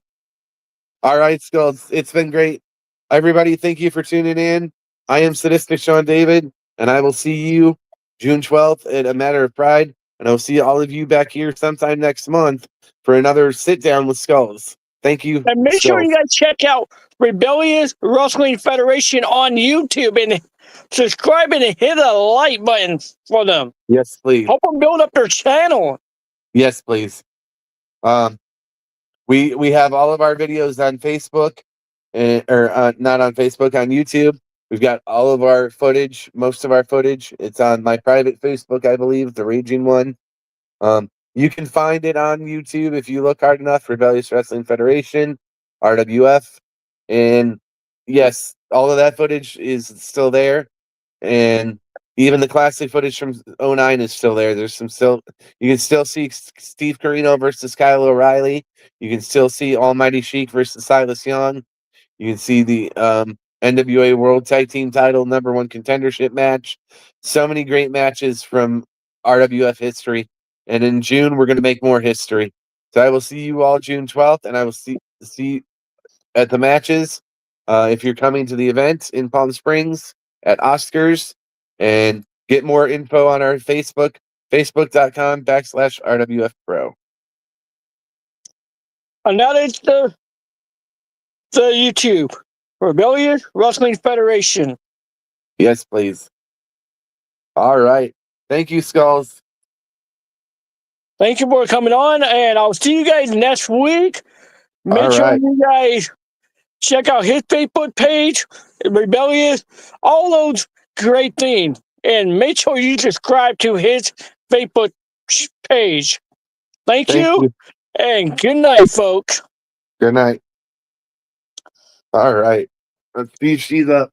Speaker 2: All right, Skulls. It's been great. Everybody, thank you for tuning in. I am Sadistic Sean David, and I will see you June 12th at A Matter of Pride. And I'll see all of you back here sometime next month for another sit down with Skulls. Thank you.
Speaker 1: And make sure
Speaker 2: Skulls.
Speaker 1: you guys check out Rebellious Wrestling Federation on YouTube and subscribe and hit a like button for them.
Speaker 2: Yes, please.
Speaker 1: Help them build up their channel.
Speaker 2: Yes, please. We have all of our videos on Facebook, or not on Facebook, on YouTube. We've got all of our footage, most of our footage. It's on my private Facebook, I believe, the Raging one. You can find it on YouTube if you look hard enough. Rebellious Wrestling Federation, RWF, and yes, all of that footage is still there, and even the classic footage from '09 is still there. There's some still, you can still see Steve Corino versus Kyle O'Reilly. You can still see Almighty Sheik versus Silas Young. You can see the NWA World Tag Team Title #1 contendership match. So many great matches from RWF history. And in June, we're going to make more history. So I will see you all June 12th, and I will see you at the matches. If you're coming to the event in Palm Springs at Oscars, and get more info on our Facebook, facebook.com/RWF Pro.
Speaker 1: And that is the YouTube, Rebellious Wrestling Federation.
Speaker 2: Yes, please. All right. Thank you, Skulls.
Speaker 1: Thank you for coming on, and I'll see you guys next week. Make sure you guys check out his Facebook page, Rebellious, all those great things. And make sure you subscribe to his Facebook page. Thank you, and good night, folks.
Speaker 2: Good night. All right. Let's see if she's up.